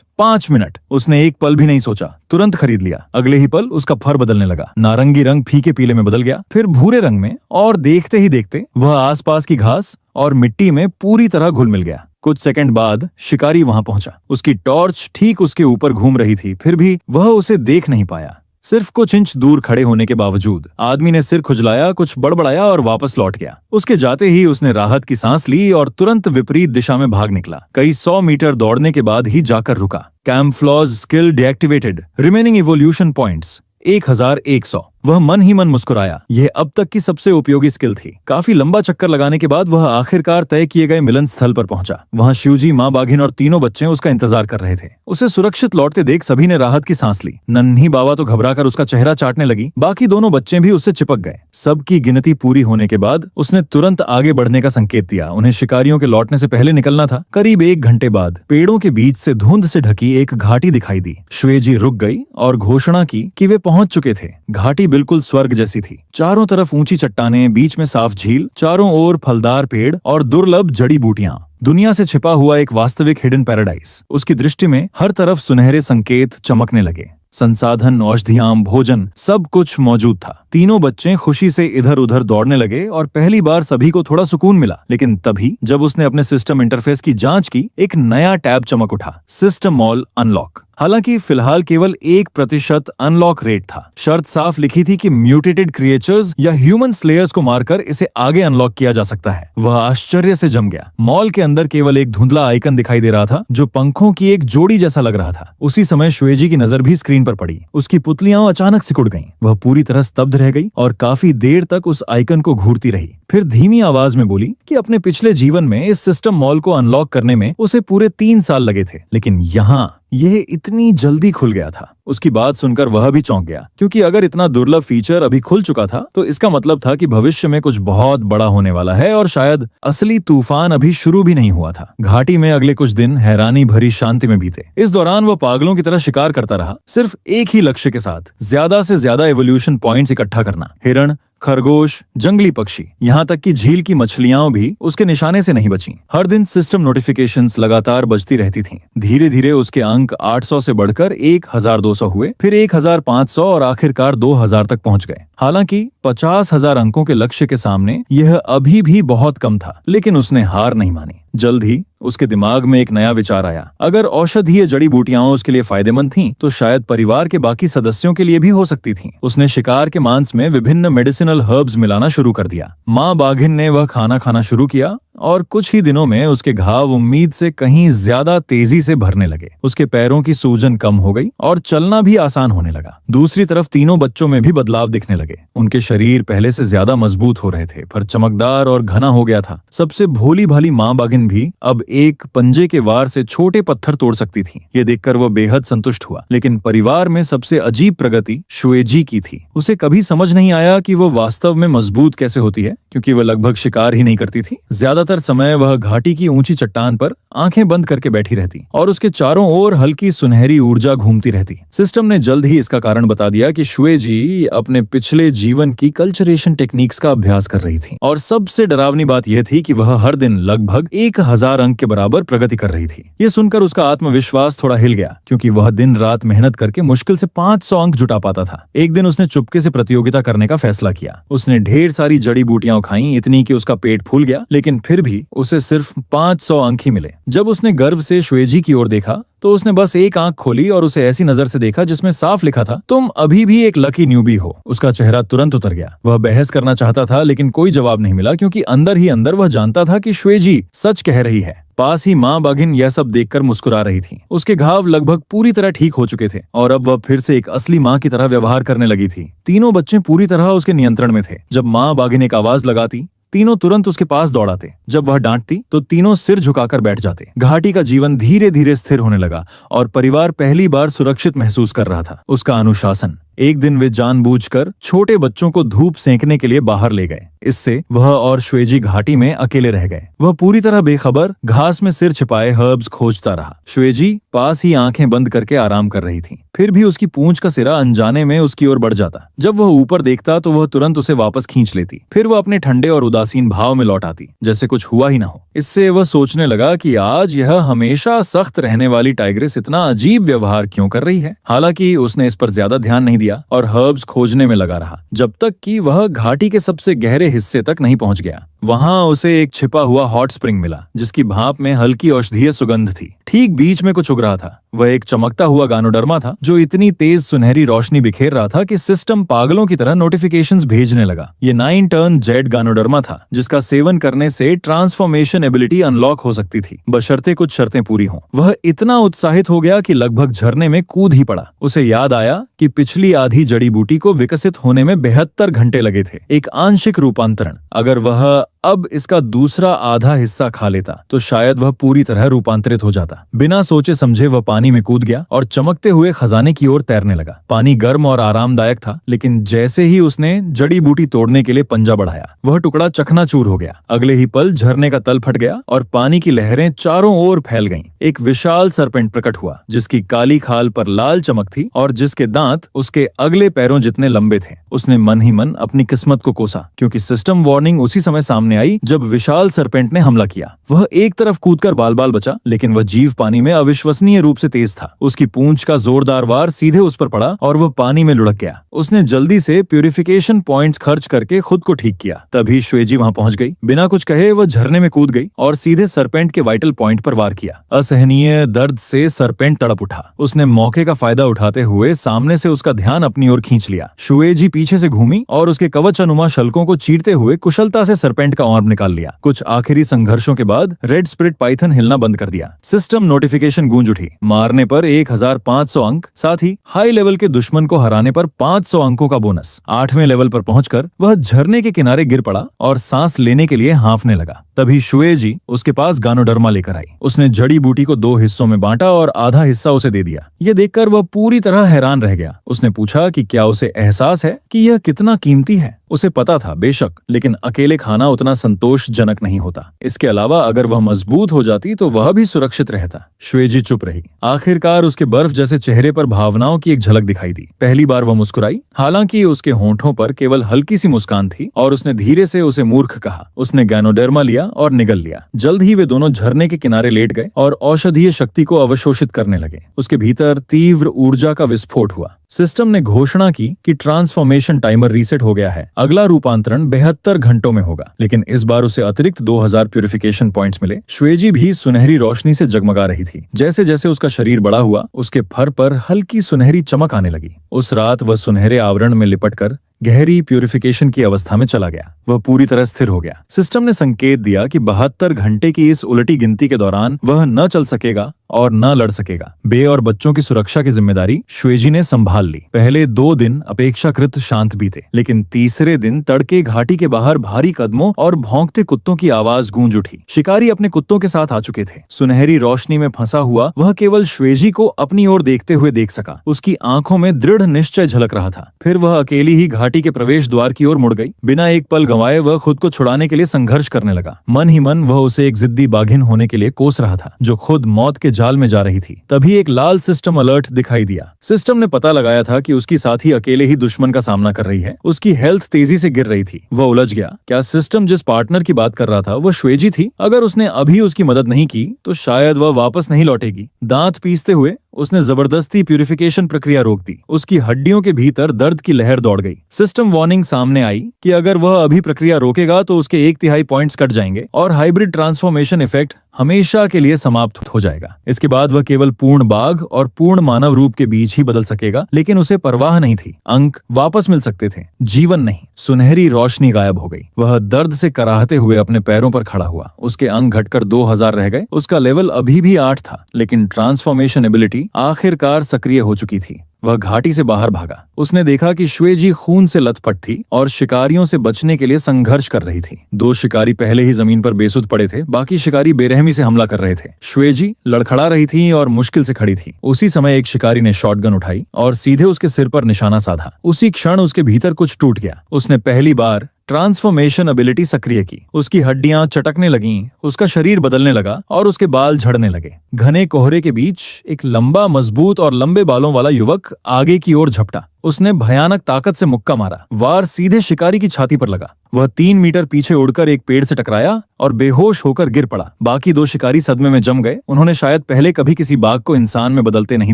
5 minute. उसने एक पल भी नहीं सोचा, तुरंत खरीद लिया। अगले ही पल उसका फर बदलने लगा। नारंगी रंग फीके पीले में बदल गया, फिर भूरे रंग में, और देखते ही देखते वह आसपास की घास और मिट्टी में पूरी तरह घुल मिल गया। कुछ सेकंड बाद शिकारी वहां पहुंचा। उसकी टॉर्च ठीक उसके ऊपर घूम रही थी, फिर भी वह उसे देख नहीं पाया। सिर्फ कुछ इंच दूर खड़े होने के बावजूद आदमी ने सिर खुजलाया, कुछ बड़बड़ाया और वापस लौट गया। उसके जाते ही उसने राहत की सांस ली और तुरंत विपरीत दिशा में भाग निकला। कई 100 मीटर दौड़ने के बाद ही जाकर रुका। Camouflage skill deactivated. Remaining evolution points 1100। वह मन ही मन मुस्कुराया। यह अब तक की सबसे उपयोगी स्किल थी। काफी लंबा चक्कर लगाने के बाद वह आखिरकार तय किए गए मिलन स्थल पर पहुंचा। वहां शिवजी, माँ बाघिन और तीनों बच्चे उसका इंतजार कर रहे थे। उसे सुरक्षित लौटते देख सभी ने राहत की सांस ली। नन्ही बाबा तो घबराकर उसका चेहरा चाटने लगी। बाकी दोनों बच्चे भी उससे चिपक गए। सबकी गिनती पूरी होने के बाद उसने तुरंत आगे बढ़ने का संकेत दिया। उन्हें शिकारियों के लौटने से पहले निकलना था। करीब 1 घंटे बाद पेड़ों के बीच से धुंध से ढकी एक घाटी दिखाई दी। श्वेजी रुक गई और घोषणा की कि वे पहुंच चुके थे। घाटी बिल्कुल स्वर्ग जैसी थी। चारों तरफ ऊंची चट्टानें, बीच में साफ झील, चारों ओर फलदार पेड़ और दुर्लभ जड़ी बूटियां। दुनिया से छिपा हुआ एक वास्तविक हिडन पैराडाइज। उसकी दृष्टि में हर तरफ सुनहरे संकेत चमकने लगे। संसाधन, औषधियां, भोजन, सब कुछ मौजूद था। तीनों बच्चे खुशी से इधर उधर दौड़ने लगे और पहली बार सभी को थोड़ा सुकून मिला। लेकिन तभी जब उसने अपने सिस्टम इंटरफेस की जांच की, एक नया टैब चमक उठा। System mall unlock. हालांकि फिलहाल केवल 1% अनलॉक रेट था। शर्त साफ लिखी थी कि म्यूटेटेड क्रिएचर्स या ह्यूमन स्लेयर्स को मारकर इसे आगे अनलॉक किया जा सकता है। वह आश्चर्य से जम गया। मॉल के अंदर केवल एक धुंधला आइकन दिखाई दे रहा था, जो पंखों की एक जोड़ी जैसा लग रहा था। उसी समय श्वेजी की नजर भी स्क्रीन पर पड़ी। उसकी पुतलियां अचानक सिकुड़ गईं। वह पूरी तरह स्तब्ध रह गई और काफी देर तक उस आइकन को घूरती रही। फिर धीमी आवाज में बोली कि अपने पिछले जीवन में इस सिस्टम मॉल को अनलॉक करने में उसे पूरे 3 साल लगे थे, लेकिन यहाँ यह इतनी जल्दी खुल गया था। उसकी बात सुनकर वह भी चौंक गया, क्योंकि अगर इतना दुर्लभ फीचर अभी खुल चुका था तो इसका मतलब था कि भविष्य में कुछ बहुत बड़ा होने वाला है, और शायद असली तूफान अभी शुरू भी नहीं हुआ था। घाटी में अगले कुछ दिन हैरानी भरी शांति में बीते। इस दौरान वह पागलों की तरह शिकार करता रहा, सिर्फ एक ही लक्ष्य के साथ, ज्यादा से ज्यादा एवोल्यूशन पॉइंट्स इकट्ठा करना। हिरण, खरगोश, जंगली पक्षी, यहाँ तक कि झील की मछलियां भी उसके निशाने से नहीं बचीं। हर दिन सिस्टम नोटिफिकेशंस लगातार बजती रहती थीं। धीरे धीरे उसके अंक 800 से बढ़कर 1200 हुए, फिर 1500 और आखिरकार 2000 तक पहुंच गए। हालांकि 50,000 अंकों के लक्ष्य के सामने यह अभी भी बहुत कम था, लेकिन उसने हार नहीं मानी। जल्द ही उसके दिमाग में एक नया विचार आया। अगर औषधीय जड़ी बूटियां उसके लिए फायदेमंद थीं, तो शायद परिवार के बाकी सदस्यों के लिए भी हो सकती थीं। उसने शिकार के मांस में विभिन्न मेडिसिनल हर्ब्स मिलाना शुरू कर दिया। माँ बाघिन ने वह खाना खाना शुरू किया, और कुछ ही दिनों में उसके घाव उम्मीद से कहीं ज्यादा तेजी से भरने लगे। उसके पैरों की सूजन कम हो गई और चलना भी आसान होने लगा। दूसरी तरफ तीनों बच्चों में भी बदलाव दिखने लगे। उनके शरीर पहले से ज्यादा मजबूत हो रहे थे, पर चमकदार और घना हो गया था। सबसे भोली भाली माँ बाघिन भी अब एक पंजे के वार से छोटे पत्थर तोड़ सकती थी। ये देखकर वह बेहद संतुष्ट हुआ। लेकिन परिवार में सबसे अजीब प्रगति शुएजी की थी। उसे कभी समझ नहीं आया कि वह वास्तव में मजबूत कैसे होती है, क्योंकि वह लगभग शिकार ही नहीं करती थी। ज्यादातर समय वह घाटी की ऊंची चट्टान पर आंखें बंद करके बैठी रहती और उसके चारों ओर हल्की सुनहरी ऊर्जा घूमती रहती। सिस्टम ने जल्द ही इसका कारण बता दिया कि शुएजी अपने पिछले जीवन की कल्चरेशन टेक्निक्स का अभ्यास कर रही थी, और सबसे डरावनी बात यह थी कि वह हर दिन लगभग 1000 अंक के बराबर प्रगति कर रही थी। ये सुनकर उसका आत्मविश्वास थोड़ा हिल गया, क्योंकि वह दिन रात मेहनत करके मुश्किल से 500 अंक जुटा पाता था। एक दिन उसने चुपके से प्रतियोगिता करने का फैसला किया। उसने ढेर सारी जड़ी बूटियां खाई, इतनी कि उसका पेट फूल गया, लेकिन फिर भी उसे सिर्फ 500 अंक ही मिले। जब उसने गर्व से शुएजी की ओर देखा तो उसने बस एक आंख खोली और उसे ऐसी नजर से देखा जिसमें साफ लिखा था, तुम अभी भी एक लकी न्यूबी हो। उसका चेहरा तुरंत उतर गया। वह बहस करना चाहता था, लेकिन कोई जवाब नहीं मिला, क्योंकि अंदर ही अंदर वह जानता था कि शुएजी सच कह रही है। पास ही माँ बाघिन यह सब देखकर मुस्कुरा रही थी। उसके घाव लगभग पूरी तरह ठीक हो चुके थे और अब वह फिर से एक असली माँ की तरह व्यवहार करने लगी थी। तीनों बच्चे पूरी तरह उसके नियंत्रण में थे। जब माँ बाघिन एक आवाज लगाती, तीनों तुरंत उसके पास दौड़ाते। जब वह डांटती तो तीनों सिर झुकाकर बैठ जाते। घाटी का जीवन धीरे धीरे स्थिर होने लगा और परिवार पहली बार सुरक्षित महसूस कर रहा था। उसका अनुशासन। एक दिन वे जानबूझकर छोटे बच्चों को धूप सेंकने के लिए बाहर ले गए। इससे वह और शुएजी घाटी में अकेले रह गए। वह पूरी तरह बेखबर घास में सिर छिपाए हर्ब्स खोजता रहा। शुएजी पास ही आंखें बंद करके आराम कर रही थी। फिर भी उसकी पूंछ का सिरा अनजाने में उसकी ओर बढ़ जाता। जब वह ऊपर देखता तो वह तुरंत उसे वापस खींच लेती। फिर वह अपने ठंडे और उदासीन भाव में लौट आती, जैसे कुछ हुआ ही ना हो। इससे वह सोचने लगा कि आज यह हमेशा सख्त रहने वाली टाइग्रेस इतना अजीब व्यवहार क्यों कर रही है। हालांकि उसने इस पर ज्यादा ध्यान नहीं दिया और हर्ब्स खोजने में लगा रहा, जब तक कि वह घाटी के सबसे गहरे हिस्से तक नहीं पहुंच गया। वहां उसे एक छिपा हुआ हॉट स्प्रिंग मिला, जिसकी भाप में हल्की औषधीय सुगंध थी। ठीक बीच में कुछ उग रहा था। वह एक चमकता हुआ गानोडर्मा था, जो इतनी तेज सुनहरी रोशनी बिखेर रहा था कि सिस्टम पागलों की तरह नोटिफिकेशंस भेजने लगा। ये 9 टर्न जेड गानोडर्मा था, जिसका सेवन करने से ट्रांसफॉर्मेशन एबिलिटी अनलॉक हो सकती थी, बशर्ते कुछ शर्तें पूरी हों। वह इतना उत्साहित हो गया कि लगभग झरने में कूद ही पड़ा। उसे याद आया कि पिछली आधी जड़ी बूटी को विकसित होने में 72 घंटे लगे थे। एक आंशिक रूपांतरण। अगर वह अब इसका दूसरा आधा हिस्सा खा लेता तो शायद वह पूरी तरह रूपांतरित हो जाता। बिना सोचे समझे वह पानी में कूद गया और चमकते हुए खजाने की ओर तैरने लगा। पानी गर्म और आरामदायक था, लेकिन जैसे ही उसने जड़ी बूटी तोड़ने के लिए पंजा बढ़ाया, वह टुकड़ा चकनाचूर हो गया। अगले ही पल झरने का तल फट गया और पानी की लहरें चारों ओर फैल गईं। एक विशाल सरपेंट प्रकट हुआ, जिसकी काली खाल पर लाल चमक थी और जिसके दांत उसके अगले पैरों जितने लंबे थे। उसने मन ही मन अपनी किस्मत को कोसा, क्योंकि सिस्टम वार्निंग उसी समय सामने आई जब विशाल सरपेंट ने हमला किया। वह एक तरफ कूदकर बाल बाल बचा, लेकिन वह जीव पानी में अविश्वसनीय रूप से तेज था। उसकी पूंछ का जोरदार वार सीधे उस पर पड़ा और वह पानी में लुढ़क गया। उसने जल्दी से प्यूरिफिकेशन पॉइंट्स खर्च करके खुद को ठीक किया। तभी शुएजी वहां पहुंच गई। बिना कुछ कहे वह झरने में कूद गई और सीधे सरपेंट के वाइटल पॉइंट पर वार किया। असहनीय दर्द से सरपेंट तड़प उठा। उसने मौके का फायदा उठाते हुए सामने से उसका ध्यान अपनी ओर खींच लिया। शुएजी पीछे से घूमी और उसके कवच अनुमा शल्कों को चीरते हुए कुशलता से सरपेंट का आर्म निकाल लिया। कुछ आखिरी संघर्षों के बाद रेड स्पिरिट पाइथन हिलना बंद कर दिया। सिस्टम नोटिफिकेशन गूंज उठी। मारने पर 1500 अंक, साथ ही हाई लेवल के दुश्मन को हराने पर 500 अंकों का बोनस। 8वें लेवल पर पहुंचकर वह झरने के किनारे गिर पड़ा और सांस लेने के लिए हांफने लगा। तभी शुएजी उसके पास गानोडर्मा लेकर आई। उसने जड़ी बूटी को 2 हिस्सों में बांटा और आधा हिस्सा उसे दे दिया। यह देखकर वह पूरी तरह हैरान रह गया। उसने पूछा कि क्या उसे एहसास है कि यह कितना कीमती है। उसे पता था बेशक, लेकिन अकेले खाना उतना संतोषजनक नहीं होता। इसके अलावा अगर वह मजबूत हो जाती तो वह भी सुरक्षित रहता। शुएजी चुप रही। आखिरकार उसके बर्फ जैसे चेहरे पर भावनाओं की एक झलक दिखाई दी। पहली बार वह मुस्कुराई, हालांकि उसके होंठों पर केवल हल्की सी मुस्कान थी, और उसने धीरे से उसे मूर्ख कहा। उसने गानोडर्मा लिया और निगल लिया। जल्द ही वे दोनों झरने के किनारे लेट गए और औषधीय शक्ति को अवशोषित करने लगे। उसके भीतर तीव्र ऊर्जा का विस्फोट हुआ। सिस्टम ने घोषणा की कि ट्रांसफॉर्मेशन टाइमर रीसेट हो गया है। अगला रूपांतरण 72 घंटों में होगा, लेकिन इस बार उसे अतिरिक्त 2000 प्यूरिफिकेशन पॉइंट्स मिले। शुएजी भी सुनहरी रोशनी से जगमगा रही थी। जैसे जैसे उसका शरीर बड़ा हुआ, उसके फर पर हल्की सुनहरी चमक आने लगी। उस रात वह सुनहरे आवरण में लिपटकर गहरी प्यूरिफिकेशन की अवस्था में चला गया। वह पूरी तरह स्थिर हो गया। सिस्टम ने संकेत दिया कि 72 घंटे की इस उलटी गिनती के दौरान वह न चल सकेगा और न लड़ सकेगा। बे और बच्चों की सुरक्षा की जिम्मेदारी श्वेजी ने संभाल ली। पहले 2 दिन अपेक्षाकृत शांत बीते, लेकिन तीसरे दिन तड़के घाटी के बाहर भारी कदमों और भौंकते कुत्तों की आवाज गूंज उठी। शिकारी अपने कुत्तों के साथ आ चुके थे। सुनहरी रोशनी में फंसा हुआ वह केवल श्वेजी को अपनी ओर देखते हुए देख सका। उसकी आंखों में दृढ़ निश्चय झलक रहा था। फिर वह अकेली ही घाटी के प्रवेश द्वार की ओर मुड़ गई। बिना एक पल गंवाए वह खुद को छुड़ाने के लिए संघर्ष करने लगा। मन ही मन वह उसे एक जिद्दी बाघिन होने के लिए कोस रहा था, जो खुद मौत के जाल में जा रही थी। तभी एक लाल सिस्टम अलर्ट दिखाई दिया। सिस्टम ने पता लगाया था कि उसकी साथी अकेले ही दुश्मन का सामना कर रही है। उसकी हेल्थ तेजी से गिर रही थी। वह उलझ गया। क्या सिस्टम जिस पार्टनर की बात कर रहा था वो श्वेजी थी? अगर उसने अभी उसकी मदद नहीं की तो शायद वह वापस नहीं लौटेगी। दांत पीसते हुए उसने जबरदस्ती प्यूरिफिकेशन प्रक्रिया रोक दी। उसकी हड्डियों के भीतर दर्द की लहर दौड़ गई। सिस्टम वार्निंग सामने आई कि अगर वह अभी प्रक्रिया रोकेगा तो उसके 1/3 पॉइंट्स कट जाएंगे और हाइब्रिड ट्रांसफॉर्मेशन इफेक्ट हमेशा के लिए समाप्त हो जाएगा। इसके बाद वह केवल पूर्ण बाघ और पूर्ण मानव रूप के बीच ही बदल सकेगा, लेकिन उसे परवाह नहीं थी। अंक वापस मिल सकते थे, जीवन नहीं। सुनहरी रोशनी गायब हो गई। वह दर्द से कराहते हुए अपने पैरों पर खड़ा हुआ। उसके अंक घटकर 2000 रह गए। उसका लेवल अभी भी 8 था, लेकिन ट्रांसफॉर्मेशन एबिलिटी आखिरकार सक्रिय हो चुकी थी। वह घाटी से बाहर भागा। उसने देखा कि श्वेजी खून से लथपथ थी और शिकारियों से बचने के लिए संघर्ष कर रही थी। 2 शिकारी पहले ही जमीन पर बेसुध पड़े थे। बाकी शिकारी बेरहमी से हमला कर रहे थे। श्वेजी लड़खड़ा रही थी और मुश्किल से खड़ी थी। उसी समय एक शिकारी ने शॉटगन उठाई और सीधे उसके सिर पर निशाना साधा। उसी क्षण उसके भीतर कुछ टूट गया। उसने पहली बार ट्रांसफॉर्मेशन एबिलिटी सक्रिय की। उसकी हड्डियां चटकने लगीं, उसका शरीर बदलने लगा और उसके बाल झड़ने लगे। घने कोहरे के बीच एक लंबा, मजबूत और लंबे बालों वाला युवक आगे की ओर झपटा। उसने भयानक ताकत से मुक्का मारा। वार सीधे शिकारी की छाती पर लगा। वह 3 मीटर पीछे उड़कर एक पेड़ से टकराया और बेहोश होकर गिर पड़ा। बाकी 2 शिकारी सदमे में जम गए। उन्होंने शायद पहले कभी किसी बाघ को इंसान में बदलते नहीं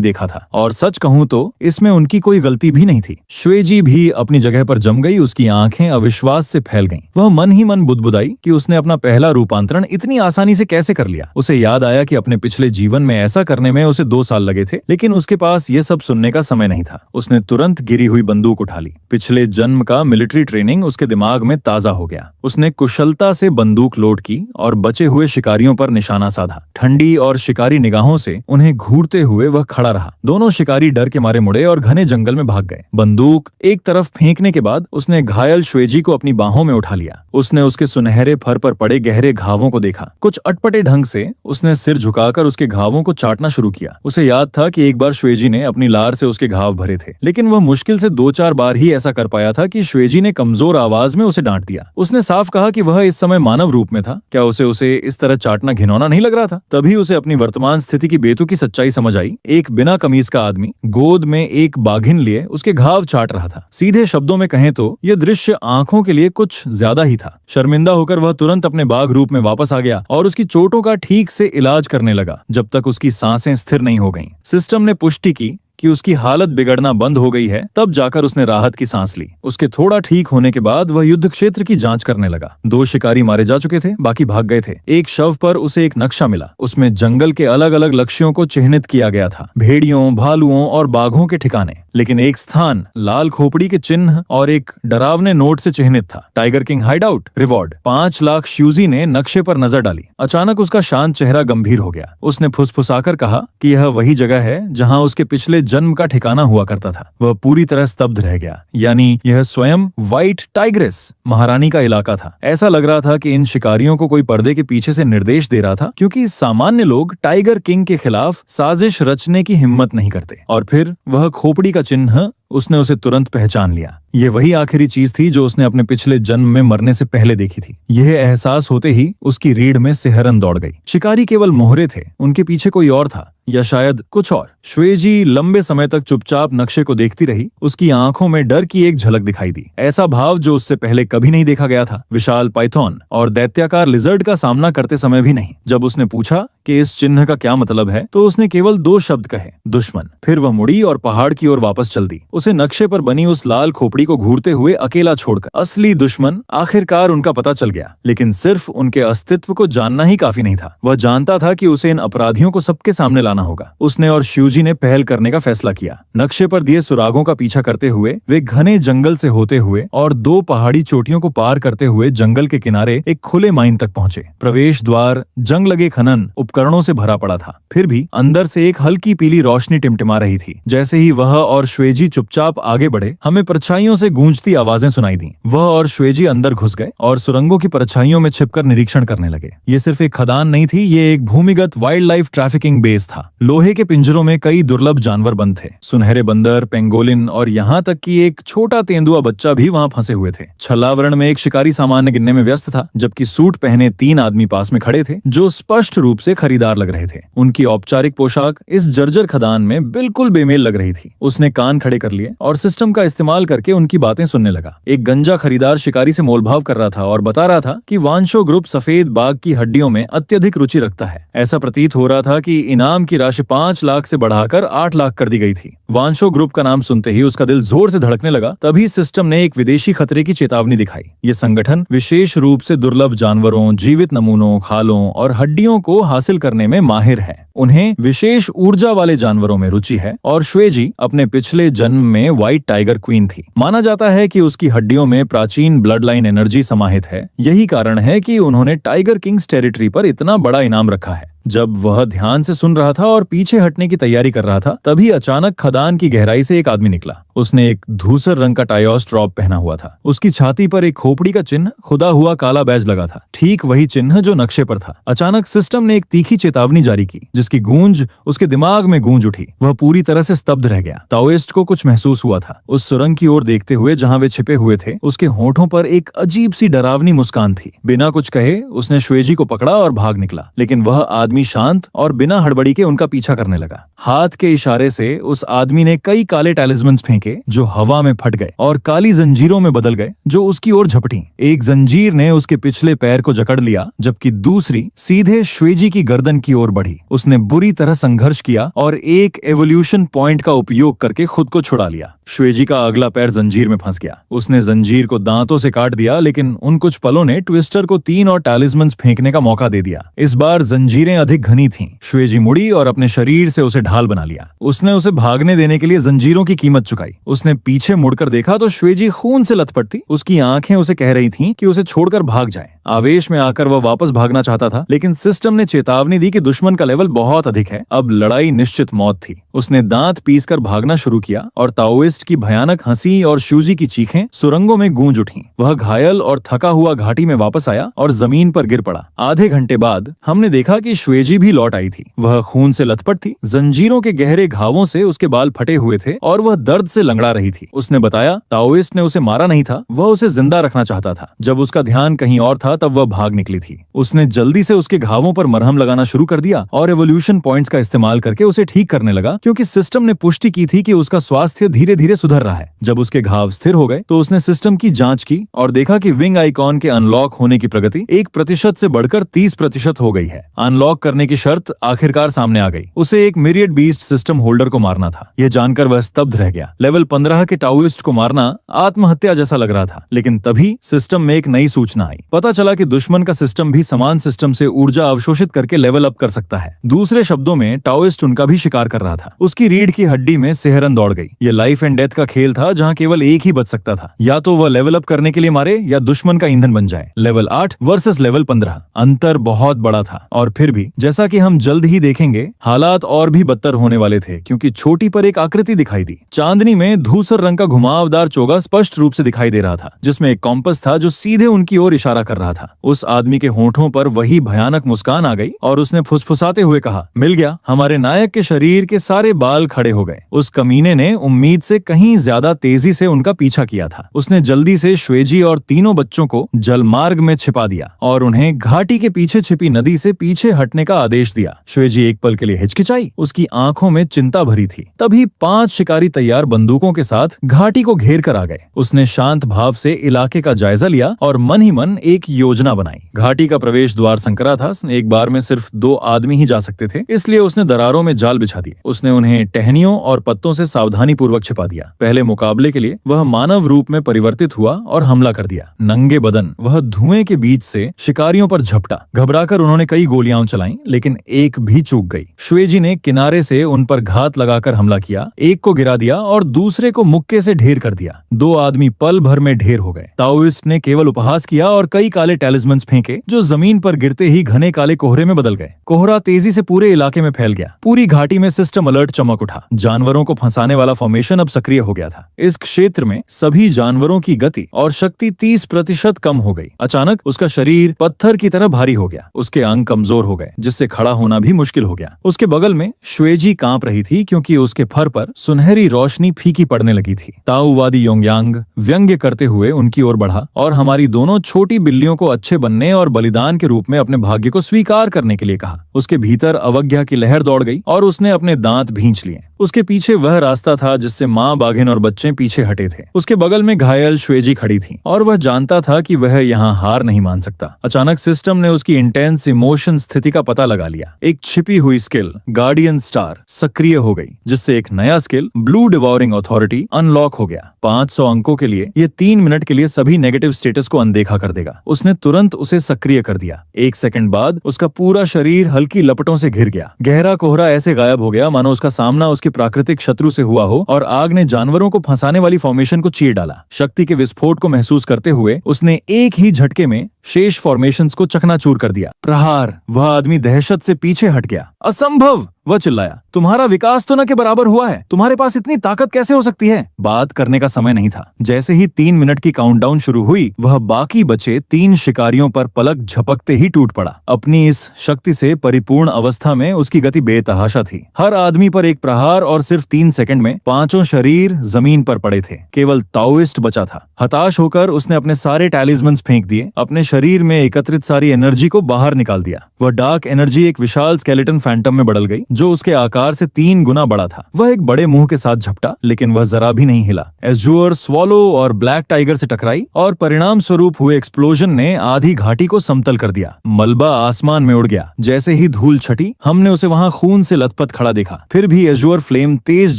देखा था, और सच कहूं तो इसमें उनकी कोई गलती भी नहीं थी। श्वेजी भी अपनी जगह पर जम गई। उसकी आंखें अविश्वास से फैल गईं। वह मन ही मन बुदबुदाई कि उसने अपना पहला रूपांतरण इतनी आसानी से कैसे कर लिया। उसे याद आया कि अपने पिछले जीवन में ऐसा करने में उसे 2 साल लगे थे, लेकिन उसके पास ये सब सुनने का समय नहीं था। उसने तुरंत गिरी हुई बंदूक उठा ली। पिछले जन्म का मिलिट्री ट्रेनिंग उसके दिमाग में ताजा हो गया। उसने कुशलता से बंदूक लोड की और बचे हुए शिकारियों पर निशाना साधा। ठंडी और शिकारी निगाहों से उन्हें घूरते हुए वह खड़ा रहा। दोनों शिकारी डर के मारे मुड़े और घने जंगल में भाग गए। बंदूक एक तरफ फेंकने के बाद उसने घायल श्वेजी को अपनी बाहों में उठा लिया। उसने उसके सुनहरे फर पर पड़े गहरे घावों को देखा। कुछ अटपटे ढंग से उसने सिर झुकाकर उसके घावों को चाटना शुरू किया। उसे याद था कि एक बार श्वेजी ने अपनी लार से उसके घाव भरे थे, लेकिन वह मुश्किल से 2-4 बार ही ऐसा कर पाया था कि श्वेजी ने कमजोर आवाज में उसे डांट दिया। उसने साफ कहा कि वह इस समय मानव रूप में था। क्या उसे इस तरह चाटना घिनौना नहीं लग रहा था? तभी उसे अपनी वर्तमान स्थिति की बेतुकी सच्चाई समझ आई। एक बिना कमीज का आदमी गोद में एक बाघिन लिए उसके घाव चाट रहा था। सीधे शब्दों में कहें तो यह दृश्य आंखों के लिए कुछ ज्यादा ही था। शर्मिंदा होकर वह तुरंत अपने बाघ रूप में वापस आ गया और उसकी चोटों का ठीक से इलाज करने लगा, जब तक उसकी सांसें स्थिर नहीं हो गईं। सिस्टम ने पुष्टि की कि उसकी हालत बिगड़ना बंद हो गई है। तब जाकर उसने राहत की सांस ली। उसके थोड़ा ठीक होने के बाद वह युद्ध क्षेत्र की जांच करने लगा। 2 शिकारी मारे जा चुके थे, बाकी भाग गए थे। एक शव पर उसे एक नक्शा मिला। उसमें जंगल के अलग अलग लक्ष्यों को चिन्हित किया गया था, भेड़ियों, भालुओं और बाघों के ठिकाने। लेकिन एक स्थान लाल खोपड़ी के चिन्ह और एक डरावने नोट से चिन्हित था, tiger king hideout, reward 5 lakh. श्यूजी ने नक्शे पर नजर डाली। अचानक उसका शांत चेहरा गंभीर हो गया। उसने फुसफुसाकर कहा कि यह वही जगह है जहां उसके पिछले जन्म का ठिकाना हुआ करता था। वह पूरी तरह स्तब्ध रह गया। यानी यह स्वयं व्हाइट टाइग्रेस महारानी का इलाका था। ऐसा लग रहा था कि इन शिकारियों को कोई पर्दे के पीछे से निर्देश दे रहा था, क्योंकि सामान्य लोग टाइगर किंग के खिलाफ साजिश रचने की हिम्मत नहीं करते। और फिर वह खोपड़ी का चिन्ह, उसने उसे तुरंत पहचान लिया। यह वही आखिरी चीज थी जो उसने अपने पिछले जन्म में मरने से पहले देखी थी। यह एहसास होते ही उसकी रीढ़ में सिहरन दौड़ गई। शिकारी केवल मोहरे थे, उनके पीछे कोई और था, या शायद कुछ और। श्वेजी लंबे समय तक चुपचाप नक्शे को देखती रही। उसकी आंखों में डर की एक झलक दिखाई दी, ऐसा भाव जो उससे पहले कभी नहीं देखा गया था। विशाल पाइथन और दैत्याकार लिजर्ड का सामना करते समय भी नहीं। जब उसने पूछा कि इस चिन्ह का क्या मतलब है, तो उसने केवल 2 शब्द कहे, दुश्मन। फिर वह मुड़ी और पहाड़ की ओर वापस चल दी। उसे नक्शे पर बनी उस लाल खोपड़ी को घूरते हुए अकेला छोड़कर। असली दुश्मन आखिरकार उनका पता चल गया, लेकिन सिर्फ उनके अस्तित्व को जानना ही काफी नहीं था। वह जानता था कि उसे इन अपराधियों को सबके सामने लाना होगा। उसने और शिवजी ने पहल करने का फैसला किया। नक्शे पर दिए सुरागों का पीछा करते हुए वे घने जंगल से होते हुए और 2 पहाड़ी चोटियों को पार करते हुए जंगल के किनारे एक खुले माइन तक पहुंचे। प्रवेश द्वार जंग लगे खनन उपकरणों से भरा पड़ा था, फिर भी अंदर से एक हल्की पीली रोशनी टिमटिमा रही थी। जैसे ही वह और श्वेजी चुपचाप आगे बढ़े, हमें परछाइयों से गूंजती आवाजें सुनाई दी। वह और श्वेजी अंदर घुस गए और सुरंगों की परछाइयों में छिपकर निरीक्षण करने लगे। ये सिर्फ एक खदान नहीं थी, ये एक भूमिगत वाइल्ड लाइफ ट्रैफिकिंग बेस था। लोहे के पिंजरों में कई दुर्लभ जानवर बंद थे। सुनहरे बंदर, पेंगोलिन और यहाँ तक कि एक छोटा तेंदुआ बच्चा भी वहाँ फंसे हुए थे। छलावरण में एक शिकारी सामान्य गिनने में व्यस्त था, जबकि सूट पहने 3 आदमी पास में खड़े थे जो स्पष्ट रूप से खरीदार लग रहे थे। उनकी औपचारिक पोशाक इस जर्जर खदान में बिल्कुल बेमेल लग रही थी। उसने कान खड़े कर लिए और सिस्टम का इस्तेमाल करके उनकी बातें सुनने लगा। एक गंजा खरीदार शिकारी से मोलभाव कर रहा था और बता रहा था कि वांशो ग्रुप सफेद बाघ की हड्डियों में अत्यधिक रुचि रखता है। ऐसा प्रतीत हो रहा था कि इनाम की राशि 5 लाख से बढ़ाकर 8 लाख कर दी गई थी। वांशो ग्रुप का नाम सुनते ही उसका दिल जोर से धड़कने लगा। तभी सिस्टम ने एक विदेशी खतरे की चेतावनी दिखाई। ये संगठन विशेष रूप से दुर्लभ जानवरों, जीवित नमूनों, खालों और हड्डियों को हासिल करने में माहिर है। उन्हें विशेष ऊर्जा वाले जानवरों में रुचि है और श्वेजी अपने पिछले जन्म में व्हाइट टाइगर क्वीन थी। माना जाता है कि उसकी हड्डियों में प्राचीन ब्लड लाइन एनर्जी समाहित है। यही कारण है कि उन्होंने टाइगर किंग्स टेरिटरी पर इतना बड़ा इनाम रखा है। जब वह ध्यान से सुन रहा था और पीछे हटने की तैयारी कर रहा था, तभी अचानक खदान की गहराई से एक आदमी निकला। उसने एक धूसर रंग का टायोस ड्रॉप पहना हुआ था। उसकी छाती पर एक खोपड़ी का चिन्ह, खुदा हुआ काला बैज लगा था, ठीक वही चिन्ह जो नक्शे पर था। अचानक सिस्टम ने एक तीखी चेतावनी जारी की, जिसकी गूंज उसके दिमाग में गूंज उठी। वह पूरी तरह से स्तब्ध रह गया। ताओइस्ट को कुछ महसूस हुआ था। उस सुरंग की ओर देखते हुए जहां वे छिपे हुए थे, उसके होठों पर एक अजीब सी डरावनी मुस्कान थी। बिना कुछ कहे उसने श्वेजी को पकड़ा और भाग निकला, लेकिन वह आदमी शांत और बिना हड़बड़ी के उनका पीछा करने लगा। हाथ के इशारे से उस आदमी ने कई काले टैलिस्मन्स फेंके जो हवा में फट गए और काली जंजीरों में बदल गए जो उसकी ओर झपटी। एक जंजीर ने उसके पिछले पैर को जकड़ लिया, जबकि दूसरी सीधे श्वेजी की गर्दन की ओर बढ़ी। उसने बुरी तरह संघर्ष किया और एक एवोल्यूशन पॉइंट का उपयोग करके खुद को छुड़ा लिया। श्वेजी का अगला पैर जंजीर में फंस गया। उसने जंजीर को दांतों से काट दिया, लेकिन उन कुछ पलों ने ट्विस्टर को 3 और टैलिस्मन्स फेंकने का मौका दे दिया। इस बार जंजीरें अधिक घनी थीं। श्वेजी मुड़ी और अपने शरीर से उसे ढाल बना लिया। उसने उसे भागने देने के लिए जंजीरों की कीमत चुकाई। उसने पीछे मुड़कर देखा तो श्वेजी खून से लथपथ थी। उसकी आंखें उसे कह रही थीं कि उसे छोड़कर भाग जाए। आवेश में आकर वह वापस भागना चाहता था, लेकिन सिस्टम ने चेतावनी दी कि दुश्मन का लेवल बहुत अधिक है। अब लड़ाई निश्चित मौत थी। उसने दांत पीसकर भागना शुरू किया और ताओइस्ट की भयानक हंसी और शिवजी की चीखें सुरंगों में गूंज उठीं। वह घायल और थका हुआ घाटी में वापस आया और जमीन पर गिर पड़ा। आधे घंटे बाद हमने देखा कि श्वेजी भी लौट आई थी। वह खून से लथपथ थी। जंजीरों के गहरे घावों से उसके बाल फटे हुए थे और वह दर्द से लंगड़ा रही थी। उसने बताया ताओइस्ट ने उसे मारा नहीं था, वह उसे जिंदा रखना चाहता था। जब उसका ध्यान कहीं और था तब वह भाग निकली थी। उसने जल्दी से उसके घावों पर मरहम लगाना शुरू कर दिया और एवोल्यूशन पॉइंट्स का इस्तेमाल करके उसे ठीक करने लगा, क्योंकि सिस्टम ने पुष्टि की थी कि उसका स्वास्थ्य धीरे धीरे सुधर रहा है। जब उसके घाव स्थिर हो गए तो उसने सिस्टम की जांच की और देखा कि विंग आइकॉन के अनलॉक होने की प्रगति 1% से बढ़कर 30% हो गई है। अनलॉक करने की शर्त आखिरकार सामने आ गई। उसे एक मिरियड बीस्ट सिस्टम होल्डर को मारना था। यह जानकर वह स्तब्ध रह गया। लेवल 15 के टाओइस्ट को मारना आत्महत्या जैसा लग रहा था, लेकिन तभी सिस्टम में एक नई सूचना आई। पता चला कि दुश्मन का सिस्टम भी समान सिस्टम से ऊर्जा अवशोषित करके लेवल अप कर सकता है। दूसरे शब्दों में टाओइस्ट उनका भी शिकार कर रहा था। उसकी रीढ़ की हड्डी में सिहरन दौड़ गई। यह लाइफ एंड डेथ का खेल था जहां केवल एक ही बच सकता था, या तो वह लेवल अप करने के लिए मारे या दुश्मन का ईंधन बन जाए। लेवल 8 वर्सेस लेवल 15, अंतर बहुत बड़ा था। और फिर भी जैसा कि हम जल्द ही देखेंगे, हालात और भी बदतर होने वाले थे, क्योंकि छोटी पर एक आकृति दिखाई दी। चांदनी में धूसर रंग का घुमावदार चोगा स्पष्ट रूप से दिखाई दे रहा था, जिसमें एक कॉम्पस था जो सीधे उनकी ओर इशारा कर रहा था। उस आदमी के होठों पर वही भयानक मुस्कान आ गई और उसने फुसफुसाते हुए कहा, मिल गया। हमारे नायक के शरीर के सारे बाल खड़े हो गए। उस कमीने ने उम्मीद से कहीं ज्यादा तेजी से उनका पीछा किया था। उसने जल्दी से श्वेजी और तीनों बच्चों को जलमार्ग में छिपा दिया और उन्हें घाटी के पीछे छिपी नदी से पीछे हटने का आदेश दिया। श्वेजी एक पल के लिए हिचकिचाई। उसकी आंखों में चिंता भरी थी। तभी 5 शिकारी तैयार बंदूकों के साथ घाटी को घेर कर आ गए। उसने शांत भाव से इलाके का जायजा लिया और मन ही मन एक योजना बनाई। घाटी का प्रवेश द्वार संकरा था, एक बार में सिर्फ 2 आदमी ही जा सकते थे, इसलिए उसने दरारों में जाल बिछा दिए। उसने उन्हें टहनियों और पत्तों से सावधानी पूर्वक छिपा दिया। पहले मुकाबले के लिए वह मानव रूप में परिवर्तित हुआ और हमला कर दिया। नंगे बदन वह धुएं के बीच से शिकारियों पर झपटा। घबराकर उन्होंने कई गोलियां चलाईं, लेकिन एक भी चूक गई। श्वेजी ने किनारे से उन पर घात लगाकर हमला किया, एक को गिरा दिया और दूसरे को मुक्के से ढेर कर दिया। 2 आदमी पल भर में ढेर हो गए। ताओइस्ट ने केवल उपहास किया और कई काले टैलिस्मन्स फेंके, जो जमीन पर गिरते ही घने काले कोहरे में बदल गए। कोहरा तेजी से पूरे इलाके में फैल गया। पूरी घाटी में सिस्टम अलर्ट चमक उठा। जानवरों को फंसाने वाला फॉर्मेशन अब सक्रिय हो गया था। इस क्षेत्र में सभी जानवरों की गति और शक्ति 30% कम हो गई। अचानक उसका शरीर पत्थर की तरह भारी हो गया। उसके अंग कमजोर हो गए, जिससे खड़ा होना भी मुश्किल हो गया। उसके बगल में श्वेजी कांप रही थी, क्योंकि उसके फर पर सुनहरी रोशनी फीकी पड़ने लगी थी। ताओवादी योंगयांग व्यंग्य करते हुए उनकी ओर बढ़ा और हमारी दोनों छोटी बिल्लियों को अच्छे बनने और बलिदान के रूप में अपने भाग्य को स्वीकार करने के लिए कहा। उसके भीतर अवज्ञा की लहर दौड़ गई और उसने अपने दांत भींच लिए। उसके पीछे वह रास्ता था जिससे माँ, बाघिन और बच्चे पीछे हटे थे। उसके बगल में घायल श्वेजी खड़ी थी और वह जानता था कि वह यहाँ हार नहीं मान सकता। अचानक सिस्टम ने उसकी इंटेंस इमोशन स्थिति का पता लगा लिया। एक छिपी हुई स्किल गार्डियन स्टार सक्रिय हो गई, जिससे एक नया स्किल ब्लू डिवॉरिंग अथॉरिटी अनलॉक हो गया। 500 अंकों के लिए यह 3 मिनट के लिए सभी नेगेटिव स्टेटस को अनदेखा कर देगा। उसने तुरंत उसे सक्रिय कर दिया। 1 सेकंड बाद उसका पूरा शरीर हल्की लपटों से घिर गया। गहरा कोहरा ऐसे गायब हो गया मानो उसका सामना उसके प्राकृतिक शत्रु से हुआ हो और आग ने जानवरों को फंसाने वाली फॉर्मेशन को चीर डाला। शक्ति के विस्फोट को महसूस करते हुए उसने एक ही झटके में शेष फॉर्मेशंस को चकनाचूर कर दिया। प्रहार! वह आदमी दहशत से पीछे हट गया। असंभव! वह चिल्लाया। तुम्हारा विकास तो न के बराबर हुआ है। तुम्हारे पास इतनी ताकत कैसे हो सकती है? बात करने का समय नहीं था। जैसे ही 3 मिनट की काउंटडाउन शुरू हुई, वह बाकी बचे 3 शिकारियों पर पलक झपकते ही टूट पड़ा। अपनी इस शक्ति से परिपूर्ण अवस्था में उसकी गति बेतहाशा थी। हर आदमी पर एक प्रहार और सिर्फ 3 सेकंड में 5 शरीर जमीन पर पड़े थे। केवल ताओइस्ट बचा था। हताश होकर उसने अपने सारे टैलिस्मन्स फेंक दिए। अपने शरीर में एकत्रित सारी एनर्जी को बाहर निकाल दिया। वह डार्क एनर्जी एक विशाल स्केलेटन फैंटम में बदल गई, जो उसके आकार से 3 गुना बड़ा था। वह एक बड़े मुंह के साथ झपटा, लेकिन वह जरा भी नहीं हिला। एज़्योर, स्वॉलो और ब्लैक टाइगर से टकराई और परिणाम स्वरूप हुए एक्सप्लोजन ने आधी घाटी को समतल कर दिया। मलबा आसमान में उड़ गया। जैसे ही धूल छटी, हमने उसे वहां खून से लथपथ खड़ा देखा। फिर भी एज़्योर फ्लेम तेज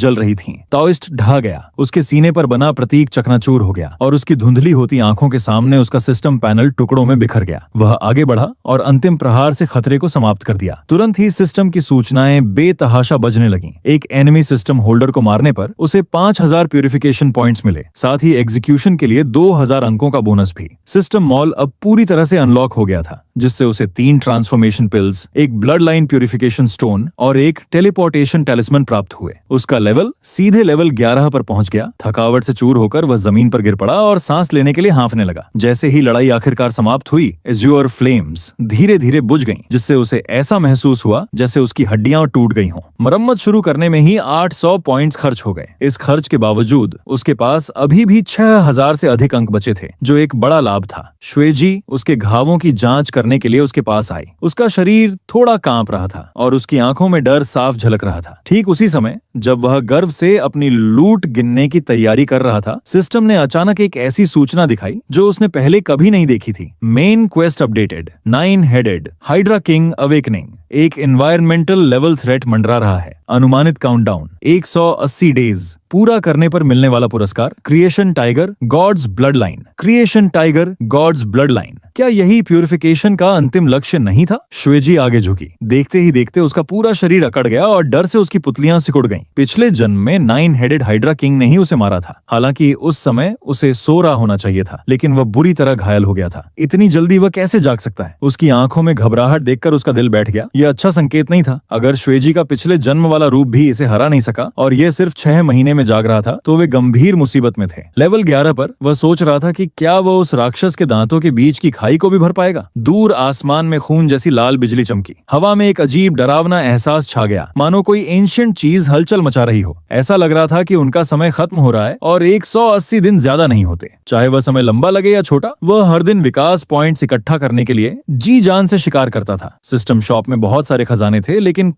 जल रही थी। ताओइस्ट ढह गया। उसके सीने पर बना प्रतीक चकनाचूर हो गया और उसकी धुंधली होती आंखों के सामने उसका सिस्टम पैनल टुकड़ों में बिखर गया। वह आगे बढ़ा और अंतिम प्रहार से खतरे को समाप्त कर दिया। तुरंत ही सिस्टम की सूचनाएं बेतहाशा बजने लगी। एक एनिमी सिस्टम होल्डर को मारने पर उसे 5000 प्यूरिफिकेशन पॉइंट्स मिले, साथ ही एग्जीक्यूशन के लिए 2000 अंकों का बोनस भी। सिस्टम मॉल अब पूरी तरह से अनलॉक हो गया था, जिससे उसे 3 ट्रांसफॉर्मेशन पिल्स, एक ब्लड लाइन प्यूरिफिकेशन स्टोन और एक टेलीपोर्टेशन टैलिस्मन प्राप्त हुए। उसका लेवल सीधे लेवल 11 पर पहुंच गया। थकावट से चूर होकर वह जमीन पर गिर पड़ा और सांस लेने के लिए हांफने लगा। जैसे ही लड़ाई आखिरकार समाप्त हुई, एज़्योर फ्लेम्स धीरे धीरे बुझ गईं, जिससे उसे ऐसा महसूस हुआ जैसे उसकी हड्डियां टूट गई हों। मरम्मत शुरू करने में ही 800 पॉइंट्स खर्च हो गए। इस खर्च के बावजूद उसके पास अभी भी 6000 से अधिक अंक बचे थे, जो एक बड़ा लाभ था। श्वेजी उसके घावों की जांच करने के लिए उसके पास आई। उसका शरीर थोड़ा कांप रहा था और उसकी आंखों में डर साफ झलक रहा था। ठीक उसी समय जब वह गर्व से अपनी लूट गिनने की तैयारी कर रहा था, सिस्टम ने अचानक एक ऐसी सूचना दिखाई जो उसने पहले कभी नहीं देखी थी। Main quest updated, 9 headed hydra king awakening. एक एनवायरमेंटल लेवल थ्रेट मंडरा रहा है। अनुमानित काउंटडाउन 180 डेज। पूरा करने पर मिलने वाला पुरस्कार creation tiger gods blood line. Creation tiger gods blood line. क्या यही प्यूरिफिकेशन का अंतिम लक्ष्य नहीं था? श्वेजी आगे झुकी। देखते ही देखते उसका पूरा शरीर अकड़ गया और डर से उसकी पुतलियां सिकुड़ गईं। पिछले जन्म में 9 हेडेड हाइड्रा किंग ने ही उसे मारा था। हालांकि उस समय उसे सो रहा होना चाहिए था, लेकिन वह बुरी तरह घायल हो गया था। इतनी जल्दी वह कैसे जाग सकता है? उसकी आंखों में घबराहट देखकर उसका दिल बैठ गया। यह अच्छा संकेत नहीं था। अगर श्वेजी का पिछले जन्म वाला रूप भी इसे हरा नहीं सका और यह सिर्फ 6 महीने में जाग रहा था, तो वे गंभीर मुसीबत में थे। लेवल 11 पर वह सोच रहा था कि क्या वह उस राक्षस के दांतों के बीच की खाई को भी भर पाएगा। दूर आसमान में खून जैसी लाल बिजली चमकी। हवा में एक अजीब डरावना एहसास छा गया, मानो कोई एंशिएंट चीज हलचल मचा रही हो। ऐसा लग रहा था कि उनका समय खत्म हो रहा है और 180 दिन ज्यादा नहीं होते। चाहे वह समय लंबा लगे या छोटा, वह हर दिन विकास पॉइंट्स इकट्ठा करने के लिए जी जान से शिकार करता था। सिस्टम शॉप में बहुत सारे खजाने थे, लेकिन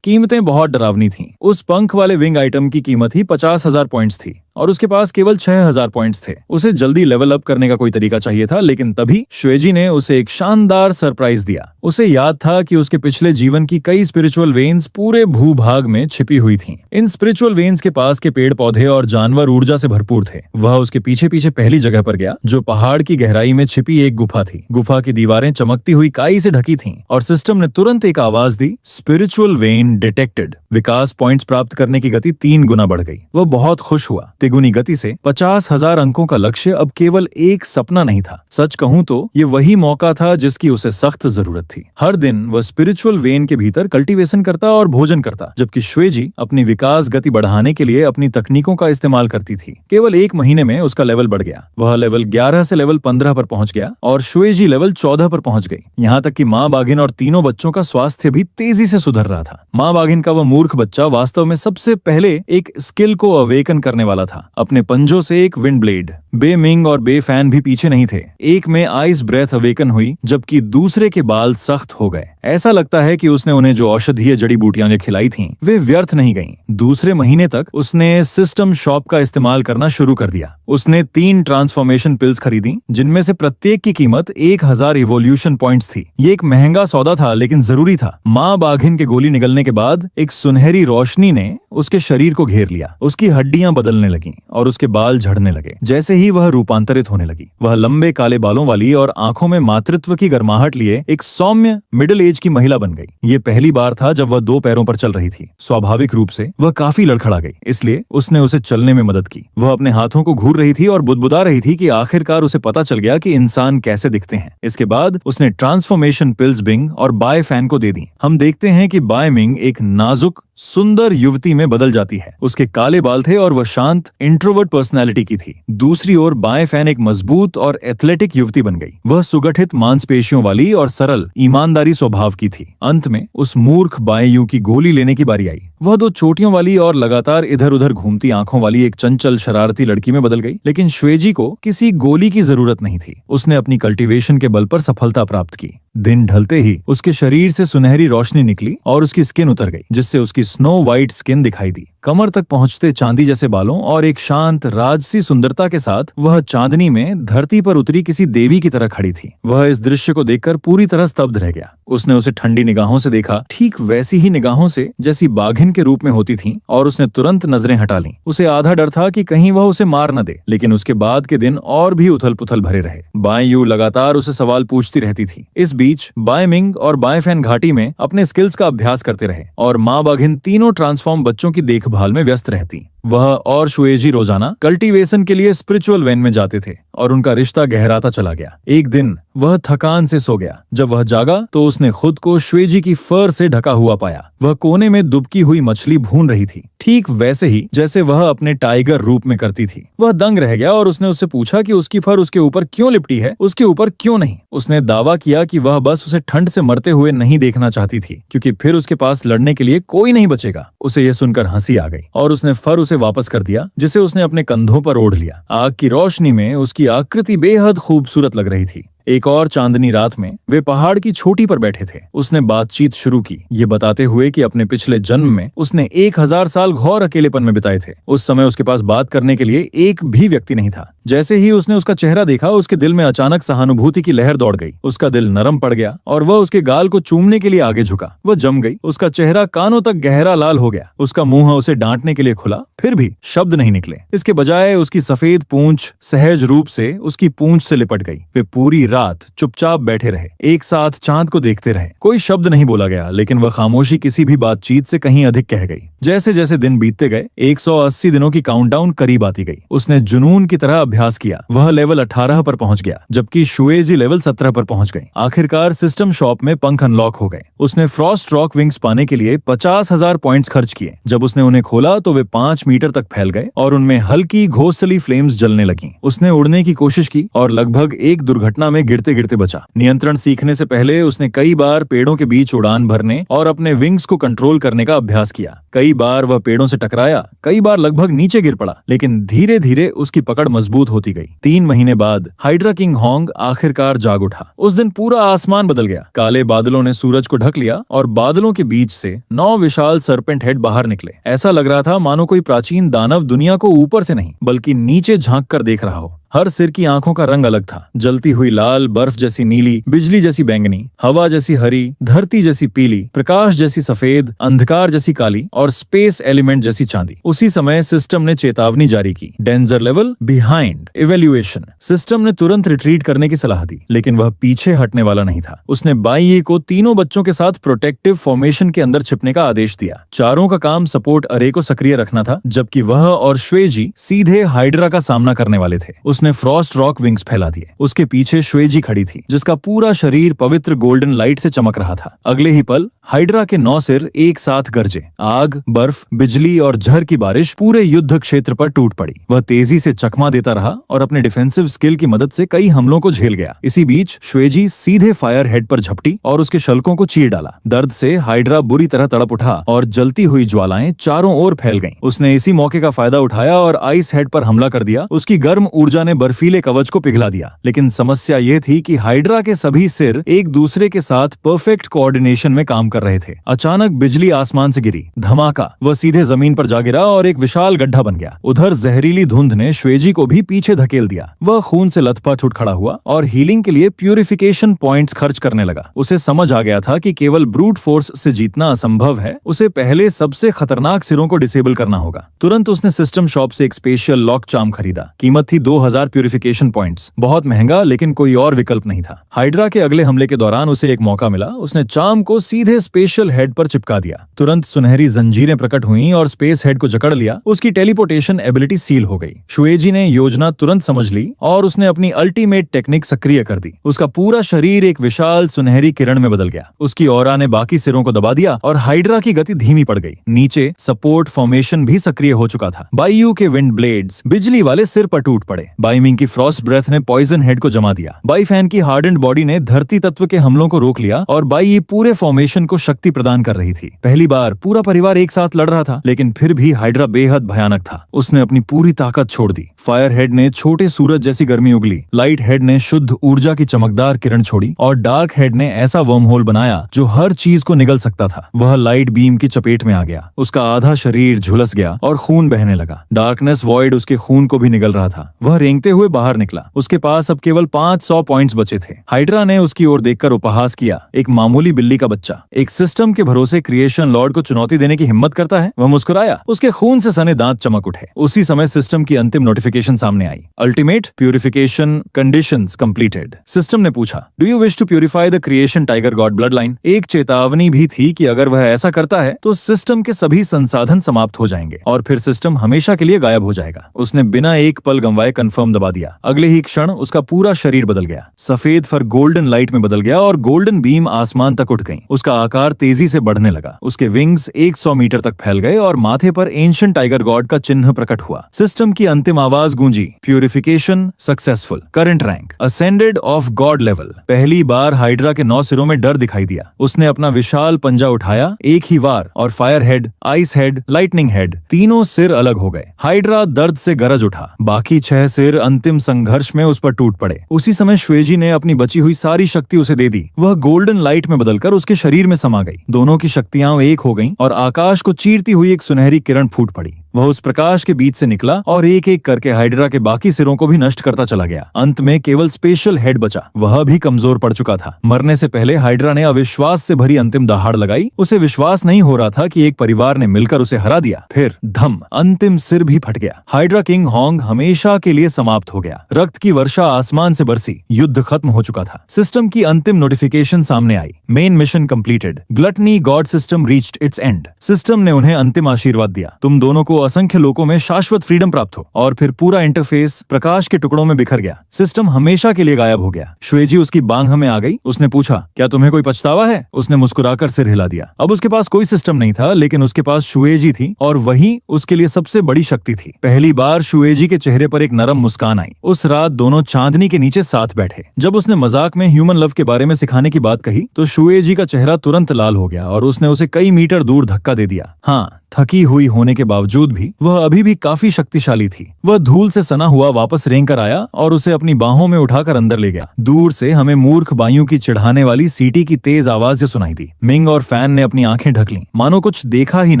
कीमतें बहुत डरावनी थीं। उस पंख वाले विंग आइटम की कीमत ही 50,000 पॉइंट्स थी। और उसके पास केवल 6000 पॉइंट्स थे। उसे जल्दी लेवल अप करने का कोई तरीका चाहिए था, लेकिन तभी श्वेजी ने उसे एक शानदार सरप्राइज दिया। उसे याद था कि उसके पिछले जीवन की कई स्पिरिचुअल वेन्स पूरे भूभाग में छिपी हुई थीं। इन स्पिरिचुअल वेन्स के पास के पेड़ पौधे और जानवर ऊर्जा से भरपूर थे। वह उसके पीछे पीछे पहली जगह पर गया जो पहाड़ की गहराई में छिपी एक गुफा थी। गुफा की दीवारें चमकती हुई काई से ढकी थीं और सिस्टम ने तुरंत एक आवाज दी, स्पिरिचुअल वेन डिटेक्टेड। विकास पॉइंट्स प्राप्त करने की गति 3 गुना बढ़ गई। वह बहुत खुश हुआ। तिगुनी गति से 50,000 अंकों का लक्ष्य अब केवल एक सपना नहीं था। सच कहूं तो ये वही मौका था जिसकी उसे सख्त जरूरत थी। हर दिन वह स्पिरिचुअल वेन के भीतर कल्टीवेशन करता और भोजन करता, जबकि श्वेजी अपनी विकास गति बढ़ाने के लिए अपनी तकनीकों का इस्तेमाल करती थी। केवल 1 महीने में उसका लेवल बढ़ गया। वह लेवल 11 से लेवल 15 पर पहुंच गया और श्वेजी लेवल 14 पर पहुंच गई। यहाँ तक कि माँ बाघिन और तीनों बच्चों का स्वास्थ्य भी तेजी से सुधर रहा था। माँ बाघिन का वह मूर्ख बच्चा वास्तव में सबसे पहले एक स्किल को अवेकन करने वाला था। अपने पंजों से एक विंड ब्लेड। बे मिंग और बे फैन भी पीछे नहीं थे। एक में आइस ब्रेथ अवेकन हुई, जबकि दूसरे के बाल सख्त हो गए। ऐसा लगता है कि उसने उन्हें जो औषधीय जड़ी बूटियां खिलाई थीं, वे व्यर्थ नहीं गईं। दूसरे महीने तक उसने सिस्टम शॉप का इस्तेमाल करना शुरू कर दिया। उसने 3 ट्रांसफॉर्मेशन पिल्स खरीदी, जिनमें से प्रत्येक की कीमत 1000 इवोल्यूशन पॉइंट्स थी। ये एक महंगा सौदा था, लेकिन जरूरी था। माँ बाघिन के गोली निगलने के बाद एक सुनहरी रोशनी ने उसके शरीर को घेर लिया। उसकी हड्डियां बदलने लगीं और उसके बाल झड़ने लगे। जैसे ही वह रूपांतरित होने लगी, वह लंबे काले बालों वाली और आंखों में मातृत्व की गर्माहट लिए एक सौम्य मिडिल एज की महिला बन गई। ये पहली बार था जब वह 2 पैरों पर चल रही थी। स्वाभाविक रूप से वह काफी लड़खड़ा गई, इसलिए उसने उसे चलने में मदद की। वह अपने हाथों को घूर रही थी और बुदबुदा रही थी कि आखिरकार उसे पता चल गया कि इंसान कैसे दिखते हैं। इसके बाद उसने ट्रांसफॉर्मेशन पिल्स बिंग और बाय फैन को दे दी। हम देखते हैं कि बाय मिंग एक नाजुक सुंदर युवती में बदल जाती है। उसके काले बाल थे और वह शांत इंट्रोवर्ट पर्सनालिटी की थी। दूसरी ओर बाय फैन एक मजबूत और एथलेटिक युवती बन गई। वह सुगठित मांसपेशियों वाली और सरल ईमानदारी स्वभाव की थी। अंत में उस मूर्ख बाय यू की गोली लेने की बारी आई। वह 2 चोटियों वाली और लगातार इधर उधर घूमती आंखों वाली एक चंचल शरारती लड़की में बदल गई। लेकिन श्वेजी को किसी गोली की जरूरत नहीं थी। उसने अपनी कल्टीवेशन के बल पर सफलता प्राप्त की। दिन ढलते ही उसके शरीर से सुनहरी रोशनी निकली और उसकी स्किन उतर गई, जिससे उसकी स्नो वाइट स्किन दिखाई दी। कमर तक पहुंचते चांदी जैसे बालों और एक शांत राजसी सुंदरता के साथ वह चांदनी में धरती पर उतरी किसी देवी की तरह खड़ी थी। वह इस दृश्य को देखकर पूरी तरह स्तब्ध रह गया। उसने उसे ठंडी निगाहों से देखा, ठीक वैसी ही निगाहों से जैसी बाघिन के रूप में होती थी, और उसने तुरंत नजरें हटा लीं। उसे आधा डर था कि कहीं वह उसे मार न दे, लेकिन उसके बाद के दिन और भी उथल पुथल भरे रहे। बाय यू लगातार उसे सवाल पूछती रहती थी। इस बीच बाय मिंग और बाय फैन घाटी में अपने स्किल्स का अभ्यास करते रहे और माँ बाघिन तीनों ट्रांसफॉर्म बच्चों की देखभाल में व्यस्त रहती। वह और श्वेजी रोजाना कल्टीवेशन के लिए स्पिरिचुअल वेन में जाते थे और उनका रिश्ता गहराता चला गया। एक दिन वह थकान से सो गया। जब वह जागा तो उसने खुद को श्वेजी की फर से ढका हुआ पाया। वह कोने में दुबकी हुई मछली भून रही थी, ठीक वैसे ही जैसे वह अपने टाइगर रूप में करती थी। वह दंग रह गया और उसने उससे पूछा कि उसकी फर उसके ऊपर क्यों लिपटी है, उसके ऊपर क्यों नहीं। उसने दावा किया कि वह बस उसे ठंड से मरते हुए नहीं देखना चाहती थी, क्योंकि फिर उसके पास लड़ने के लिए कोई नहीं बचेगा। उसे यह सुनकर हंसी आ गई और उसने फर उसे वापस कर दिया, जिसे उसने अपने कंधों पर ओढ़ लिया। आग की रोशनी में उसकी आकृति बेहद खूबसूरत लग रही थी। एक और चांदनी रात में वे पहाड़ की चोटी पर बैठे थे। उसने बातचीत शुरू की, ये बताते हुए कि अपने पिछले जन्म में उसने 1000 साल घोर अकेलेपन में बिताए थे। उस समय उसके पास बात करने के लिए एक भी व्यक्ति नहीं था। जैसे ही उसने उसका चेहरा देखा, उसके दिल में अचानक सहानुभूति की लहर दौड़ गई। उसका दिल नरम पड़ गया और वह उसके गाल को चूमने के लिए आगे झुका। वह जम गई। उसका चेहरा कानों तक गहरा लाल हो गया। उसका मुंह उसे डांटने के लिए खुला, फिर भी शब्द नहीं निकले। इसके बजाय उसकी सफेद पूंछ सहज रूप से उसकी पूंछ से लिपट गई। वे पूरी रात चुपचाप बैठे रहे, एक साथ चांद को देखते रहे। कोई शब्द नहीं बोला गया, लेकिन वह खामोशी किसी भी बातचीत से कहीं अधिक कह गई। जैसे जैसे दिन बीतते गए, 180 दिनों की काउंटडाउन करीब आती गई। उसने जुनून की तरह अभ्यास किया। वह लेवल 18 पर पहुंच गया, जबकि शुएजी लेवल 17 पर पहुंच गई। आखिरकार सिस्टम शॉप में पंख अनलॉक हो गए। उसने फ्रॉस्ट रॉक विंग्स पाने के लिए 50,000 पॉइंट्स खर्च किए। जब उसने उन्हें खोला तो वे 5 मीटर तक फैल गए और उनमें हल्की घोंसली फ्लेम्स जलने लगीं। उसने उड़ने की कोशिश की और लगभग एक दुर्घटना में गिरते गिरते बचा। नियंत्रण सीखने से पहले उसने कई बार पेड़ों के बीच उड़ान भरने और अपने विंग्स को कंट्रोल करने का अभ्यास किया। कई बार वह पेड़ों से टकराया, कई बार लगभग नीचे गिर पड़ा, लेकिन धीरे धीरे उसकी पकड़ मजबूत मजबूत होती गई। 3 महीने बाद हाइड्रा किंग होंग आखिरकार जाग उठा। उस दिन पूरा आसमान बदल गया। काले बादलों ने सूरज को ढक लिया और बादलों के बीच से 9 विशाल सर्पेंट हेड बाहर निकले। ऐसा लग रहा था मानो कोई प्राचीन दानव दुनिया को ऊपर से नहीं बल्कि नीचे झांक कर देख रहा हो। हर सिर की आंखों का रंग अलग था, जलती हुई लाल, बर्फ जैसी नीली, बिजली जैसी बैंगनी, हवा जैसी हरी, धरती जैसी पीली, प्रकाश जैसी सफेद, अंधकार जैसी काली और स्पेस एलिमेंट जैसी चांदी। उसी समय सिस्टम ने चेतावनी जारी की, danger level behind evaluation. System ने तुरंत रिट्रीट करने की सलाह दी, लेकिन वह पीछे हटने वाला नहीं था। उसने बाई को तीनों बच्चों के साथ प्रोटेक्टिव फॉर्मेशन के अंदर छिपने का आदेश दिया। चारों का काम सपोर्ट अरे को सक्रिय रखना था, जबकि वह और श्वेजी सीधे हाइड्रा का सामना करने वाले थे। उसने फ्रॉस्ट रॉक विंग्स फैला दिए। उसके पीछे श्वेजी खड़ी थी, जिसका पूरा शरीर पवित्र गोल्डन लाइट से चमक रहा था। अगले ही पल हाइड्रा के 9 सिर एक साथ गरजे। आग, बर्फ, बिजली और झर की बारिश पूरे युद्ध क्षेत्र पर टूट पड़ी। वह तेजी से चकमा देता रहा और अपने डिफेंसिव स्किल की मदद से कई हमलों को झेल गया। इसी बीच श्वेजी सीधे फायर हेड पर झपटी और उसके शल्कों को चीर डाला। दर्द से हाइड्रा बुरी तरह तड़प उठा और जलती हुई ज्वालाएं चारों ओर फैल गईं। उसने इसी मौके का फायदा उठाया और आइस हेड पर हमला कर दिया। उसकी गर्म ऊर्जा ने बर्फीले कवच को पिघला दिया। लेकिन समस्या यह थी कि हाइड्रा के सभी सिर एक दूसरे के साथ परफेक्ट कोऑर्डिनेशन में काम कर रहे थे। अचानक बिजली आसमान से गिरी, धमाका। वह सीधे जमीन पर जा गिरा और एक विशाल गड्ढा बन गया। उधर जहरीली धुंध ने श्वेजी को भी पीछे धकेल दिया। वह खून से लथपथ उठ खड़ा हुआ और हीलिंग के लिए प्यूरिफिकेशन पॉइंट्स खर्च करने लगा। उसे समझ आ गया था कि केवल ब्रूट फोर्स से जीतना असंभव है। उसे पहले सबसे खतरनाक सिरों को डिसेबल करना होगा। तुरंत उसने सिस्टम शॉप से एक स्पेशल लॉक चार्म खरीदा। कीमत थी 2000 प्यूरिफिकेशन पॉइंट्स। बहुत महंगा, लेकिन कोई और विकल्प नहीं था। हाइड्रा के अगले हमले के दौरान उसे एक मौका मिला। उसने चार्म को सीधे स्पेशल हेड पर चिपका दिया। तुरंत सुनहरी जंजीरें प्रकट हुईं और स्पेस हेड को जकड़ लिया। उसकी टेलीपोर्टेशन एबिलिटी सील हो गई। शुएजी ने योजना तुरंत समझ ली और उसने अपनी अल्टीमेट टेक्निक सक्रिय कर दी। उसका पूरा शरीर एक विशाल सुनहरी किरण में बदल गया। उसकी ऑरा ने बाकी सिरों को दबा दिया और हाइड्रा की गति धीमी पड़ गई। नीचे सपोर्ट फॉर्मेशन भी सक्रिय हो चुका था। बाईयू के विंड ब्लेड्स बिजली वाले सिर पर टूट पड़े। बाईमिंग की फ्रॉस्ट ब्रेथ ने पॉइजन हेड को जमा दिया। बाई फैन की हार्डेंड बॉडी ने धरती तत्व के हमलों को रोक लिया और बाई पूरे फॉर्मेशन को शक्ति प्रदान कर रही थी। पहली बार पूरा परिवार एक साथ लड़ रहा था, लेकिन फिर भी हाइड्रा बेहद भयानक था। उसने अपनी पूरी ताकत छोड़ दी। फायर हेड ने छोटे सूरज जैसी गर्मी उगली, लाइट हेड ने शुद्ध ऊर्जा की चमकदार किरण छोड़ी और डार्क हेड ने ऐसा वर्म होल बनाया जो हर चीज को निगल सकता था। वह लाइट बीम की चपेट में आ गया। उसका आधा शरीर झुलस गया और खून बहने लगा। डार्कनेस वॉइड उसके खून को भी निगल रहा था। वह रेंगते हुए बाहर निकला। उसके पास अब केवल 500 पॉइंट्स बचे थे। हाइड्रा ने उसकी ओर देखकर उपहास किया। एक मामूली बिल्ली का बच्चा एक सिस्टम के भरोसे क्रिएशन लॉर्ड को चुनौती देने की हिम्मत करता है। वह मुस्कुराया। उसके खून से सने दांत चमक उठे। उसी समय सिस्टम की अंतिम नोटिफिकेशन सामने आई। Ultimate purification conditions completed. System ने पूछा, do you wish to purify the creation tiger god bloodline? एक चेतावनी भी थी कि अगर वह ऐसा करता है तो सिस्टम के सभी संसाधन समाप्त हो जाएंगे और फिर सिस्टम हमेशा के लिए गायब हो जाएगा। उसने बिना एक पल गंवाए कंफर्म दबा दिया। अगले ही क्षण उसका पूरा शरीर बदल गया। सफेद फर गोल्डन लाइट में बदल गया और गोल्डन बीम आसमान तक उठ गई। उसका आकार तेजी से बढ़ने लगा। उसके विंग्स 100 मीटर तक फैल गए और माथे पर एंशिएंट टाइगर गॉड का चिन्ह प्रकट हुआ। सिस्टम की अंतिम आवाज गूंजी, purification successful, current rank ascended of god level. पहली बार हाइड्रा के 9 सिरों में डर दिखाई दिया। उसने अपना विशाल पंजा उठाया एक ही वार और fire head, ice head, lightning head, तीनों सिर अलग हो गए। हाइड्रा दर्द से गरज उठा। बाकी 6 सिर अंतिम संघर्ष में उस पर टूट पड़े। उसी समय श्वेजी ने अपनी बची हुई सारी शक्ति उसे दे दी। वह गोल्डन लाइट में बदलकर उसके शरीर में समा गई। दोनों की शक्तियां एक हो गईं और आकाश को चीरती हुई एक सुनहरी किरण फूट पड़ी। वह उस प्रकाश के बीच से निकला और एक एक करके हाइड्रा के बाकी सिरों को भी नष्ट करता चला गया। अंत में केवल स्पेशल हेड बचा। वह भी कमजोर पड़ चुका था। मरने से पहले हाइड्रा ने अविश्वास से भरी अंतिम दहाड़ लगाई। उसे विश्वास नहीं हो रहा था कि एक परिवार ने मिलकर उसे हरा दिया। फिर धम, अंतिम सिर भी फट गया। हाइड्रा किंग होंग हमेशा के लिए समाप्त हो गया। रक्त की वर्षा आसमान से बरसी। युद्ध खत्म हो चुका था। सिस्टम की अंतिम नोटिफिकेशन सामने आई, main mission completed, gluttony god system reached its end. System ने उन्हें अंतिम आशीर्वाद दिया, तुम दोनों को असंख्य लोकों में शाश्वत फ्रीडम प्राप्त हो। और फिर पूरा इंटरफेस प्रकाश के टुकड़ों में बिखर गया। सिस्टम हमेशा के लिए गायब हो गया। श्वेजी उसकी बांह में आ गई। उसने पूछा, क्या तुम्हें कोई पछतावा है? उसने मुस्कुराकर सिर हिला दिया। अब उसके पास कोई सिस्टम नहीं था, लेकिन उसके पास शुएजी थी और वही उसके लिए सबसे बड़ी शक्ति थी। पहली बार शुएजी के चेहरे पर एक नरम मुस्कान आई। उस रात दोनों चांदनी के नीचे साथ बैठे। जब उसने मजाक में ह्यूमन लव के बारे में सिखाने की बात कही तो शुएजी का चेहरा तुरंत लाल हो गया और उसने उसे कई मीटर दूर धक्का दे दिया। हाँ, थकी हुई होने के बावजूद भी वह अभी भी काफी शक्तिशाली थी। वह धूल से सना हुआ वापस रेंग कर आया और उसे अपनी बाहों में उठाकर अंदर ले गया। दूर से हमें मूर्ख बाइयों की चिढ़ाने वाली सीटी की तेज आवाज सुनाई दी। मिंग और फैन ने अपनी आंखें ढक लीं, मानो कुछ देखा ही न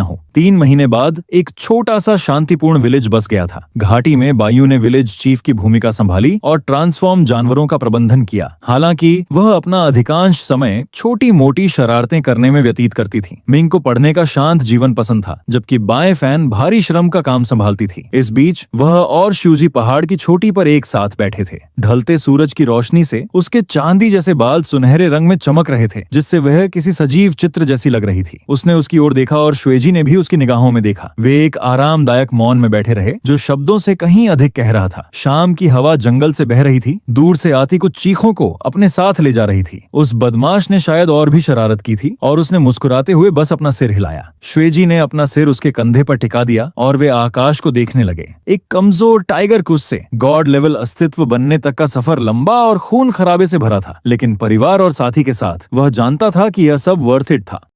हो। 3 महीने बाद एक छोटा सा शांतिपूर्ण विलेज बस गया था। घाटी में बाइयों ने विलेज चीफ की भूमिका संभाली और ट्रांसफॉर्म जानवरों का प्रबंधन किया। हालांकि वह अपना अधिकांश समय छोटी मोटी शरारतें करने में व्यतीत करती थी। मिंग को पढ़ने का शांत जीवन पसंद था, जबकि बाएं फैन भारी श्रम का काम संभालती थी। इस बीच वह और शिवजी पहाड़ की चोटी पर एक साथ बैठे थे। ढलते सूरज की रोशनी से उसके चांदी जैसे बाल सुनहरे रंग में चमक रहे थे, जिससे वह किसी सजीव चित्र जैसी लग रही थी। उसने उसकी ओर देखा और श्वेजी ने भी उसकी निगाहों में देखा। वे एक आरामदायक मौन में बैठे रहे, जो शब्दों से कहीं अधिक कह रहा था। शाम की हवा जंगल से बह रही थी, दूर से आती कुछ चीखों को अपने साथ ले जा रही थी। उस बदमाश ने शायद और भी शरारत की थी और उसने मुस्कुराते हुए बस अपना सिर हिलाया। श्वेजी ने अपना सिर उसके कंधे पर टिका दिया और वे आकाश को देखने लगे। एक कमजोर टाइगर कुछ से गॉड लेवल अस्तित्व बनने तक का सफर लंबा और खून खराबे से भरा था, लेकिन परिवार और साथी के साथ वह जानता था कि यह सब वर्थ इट था।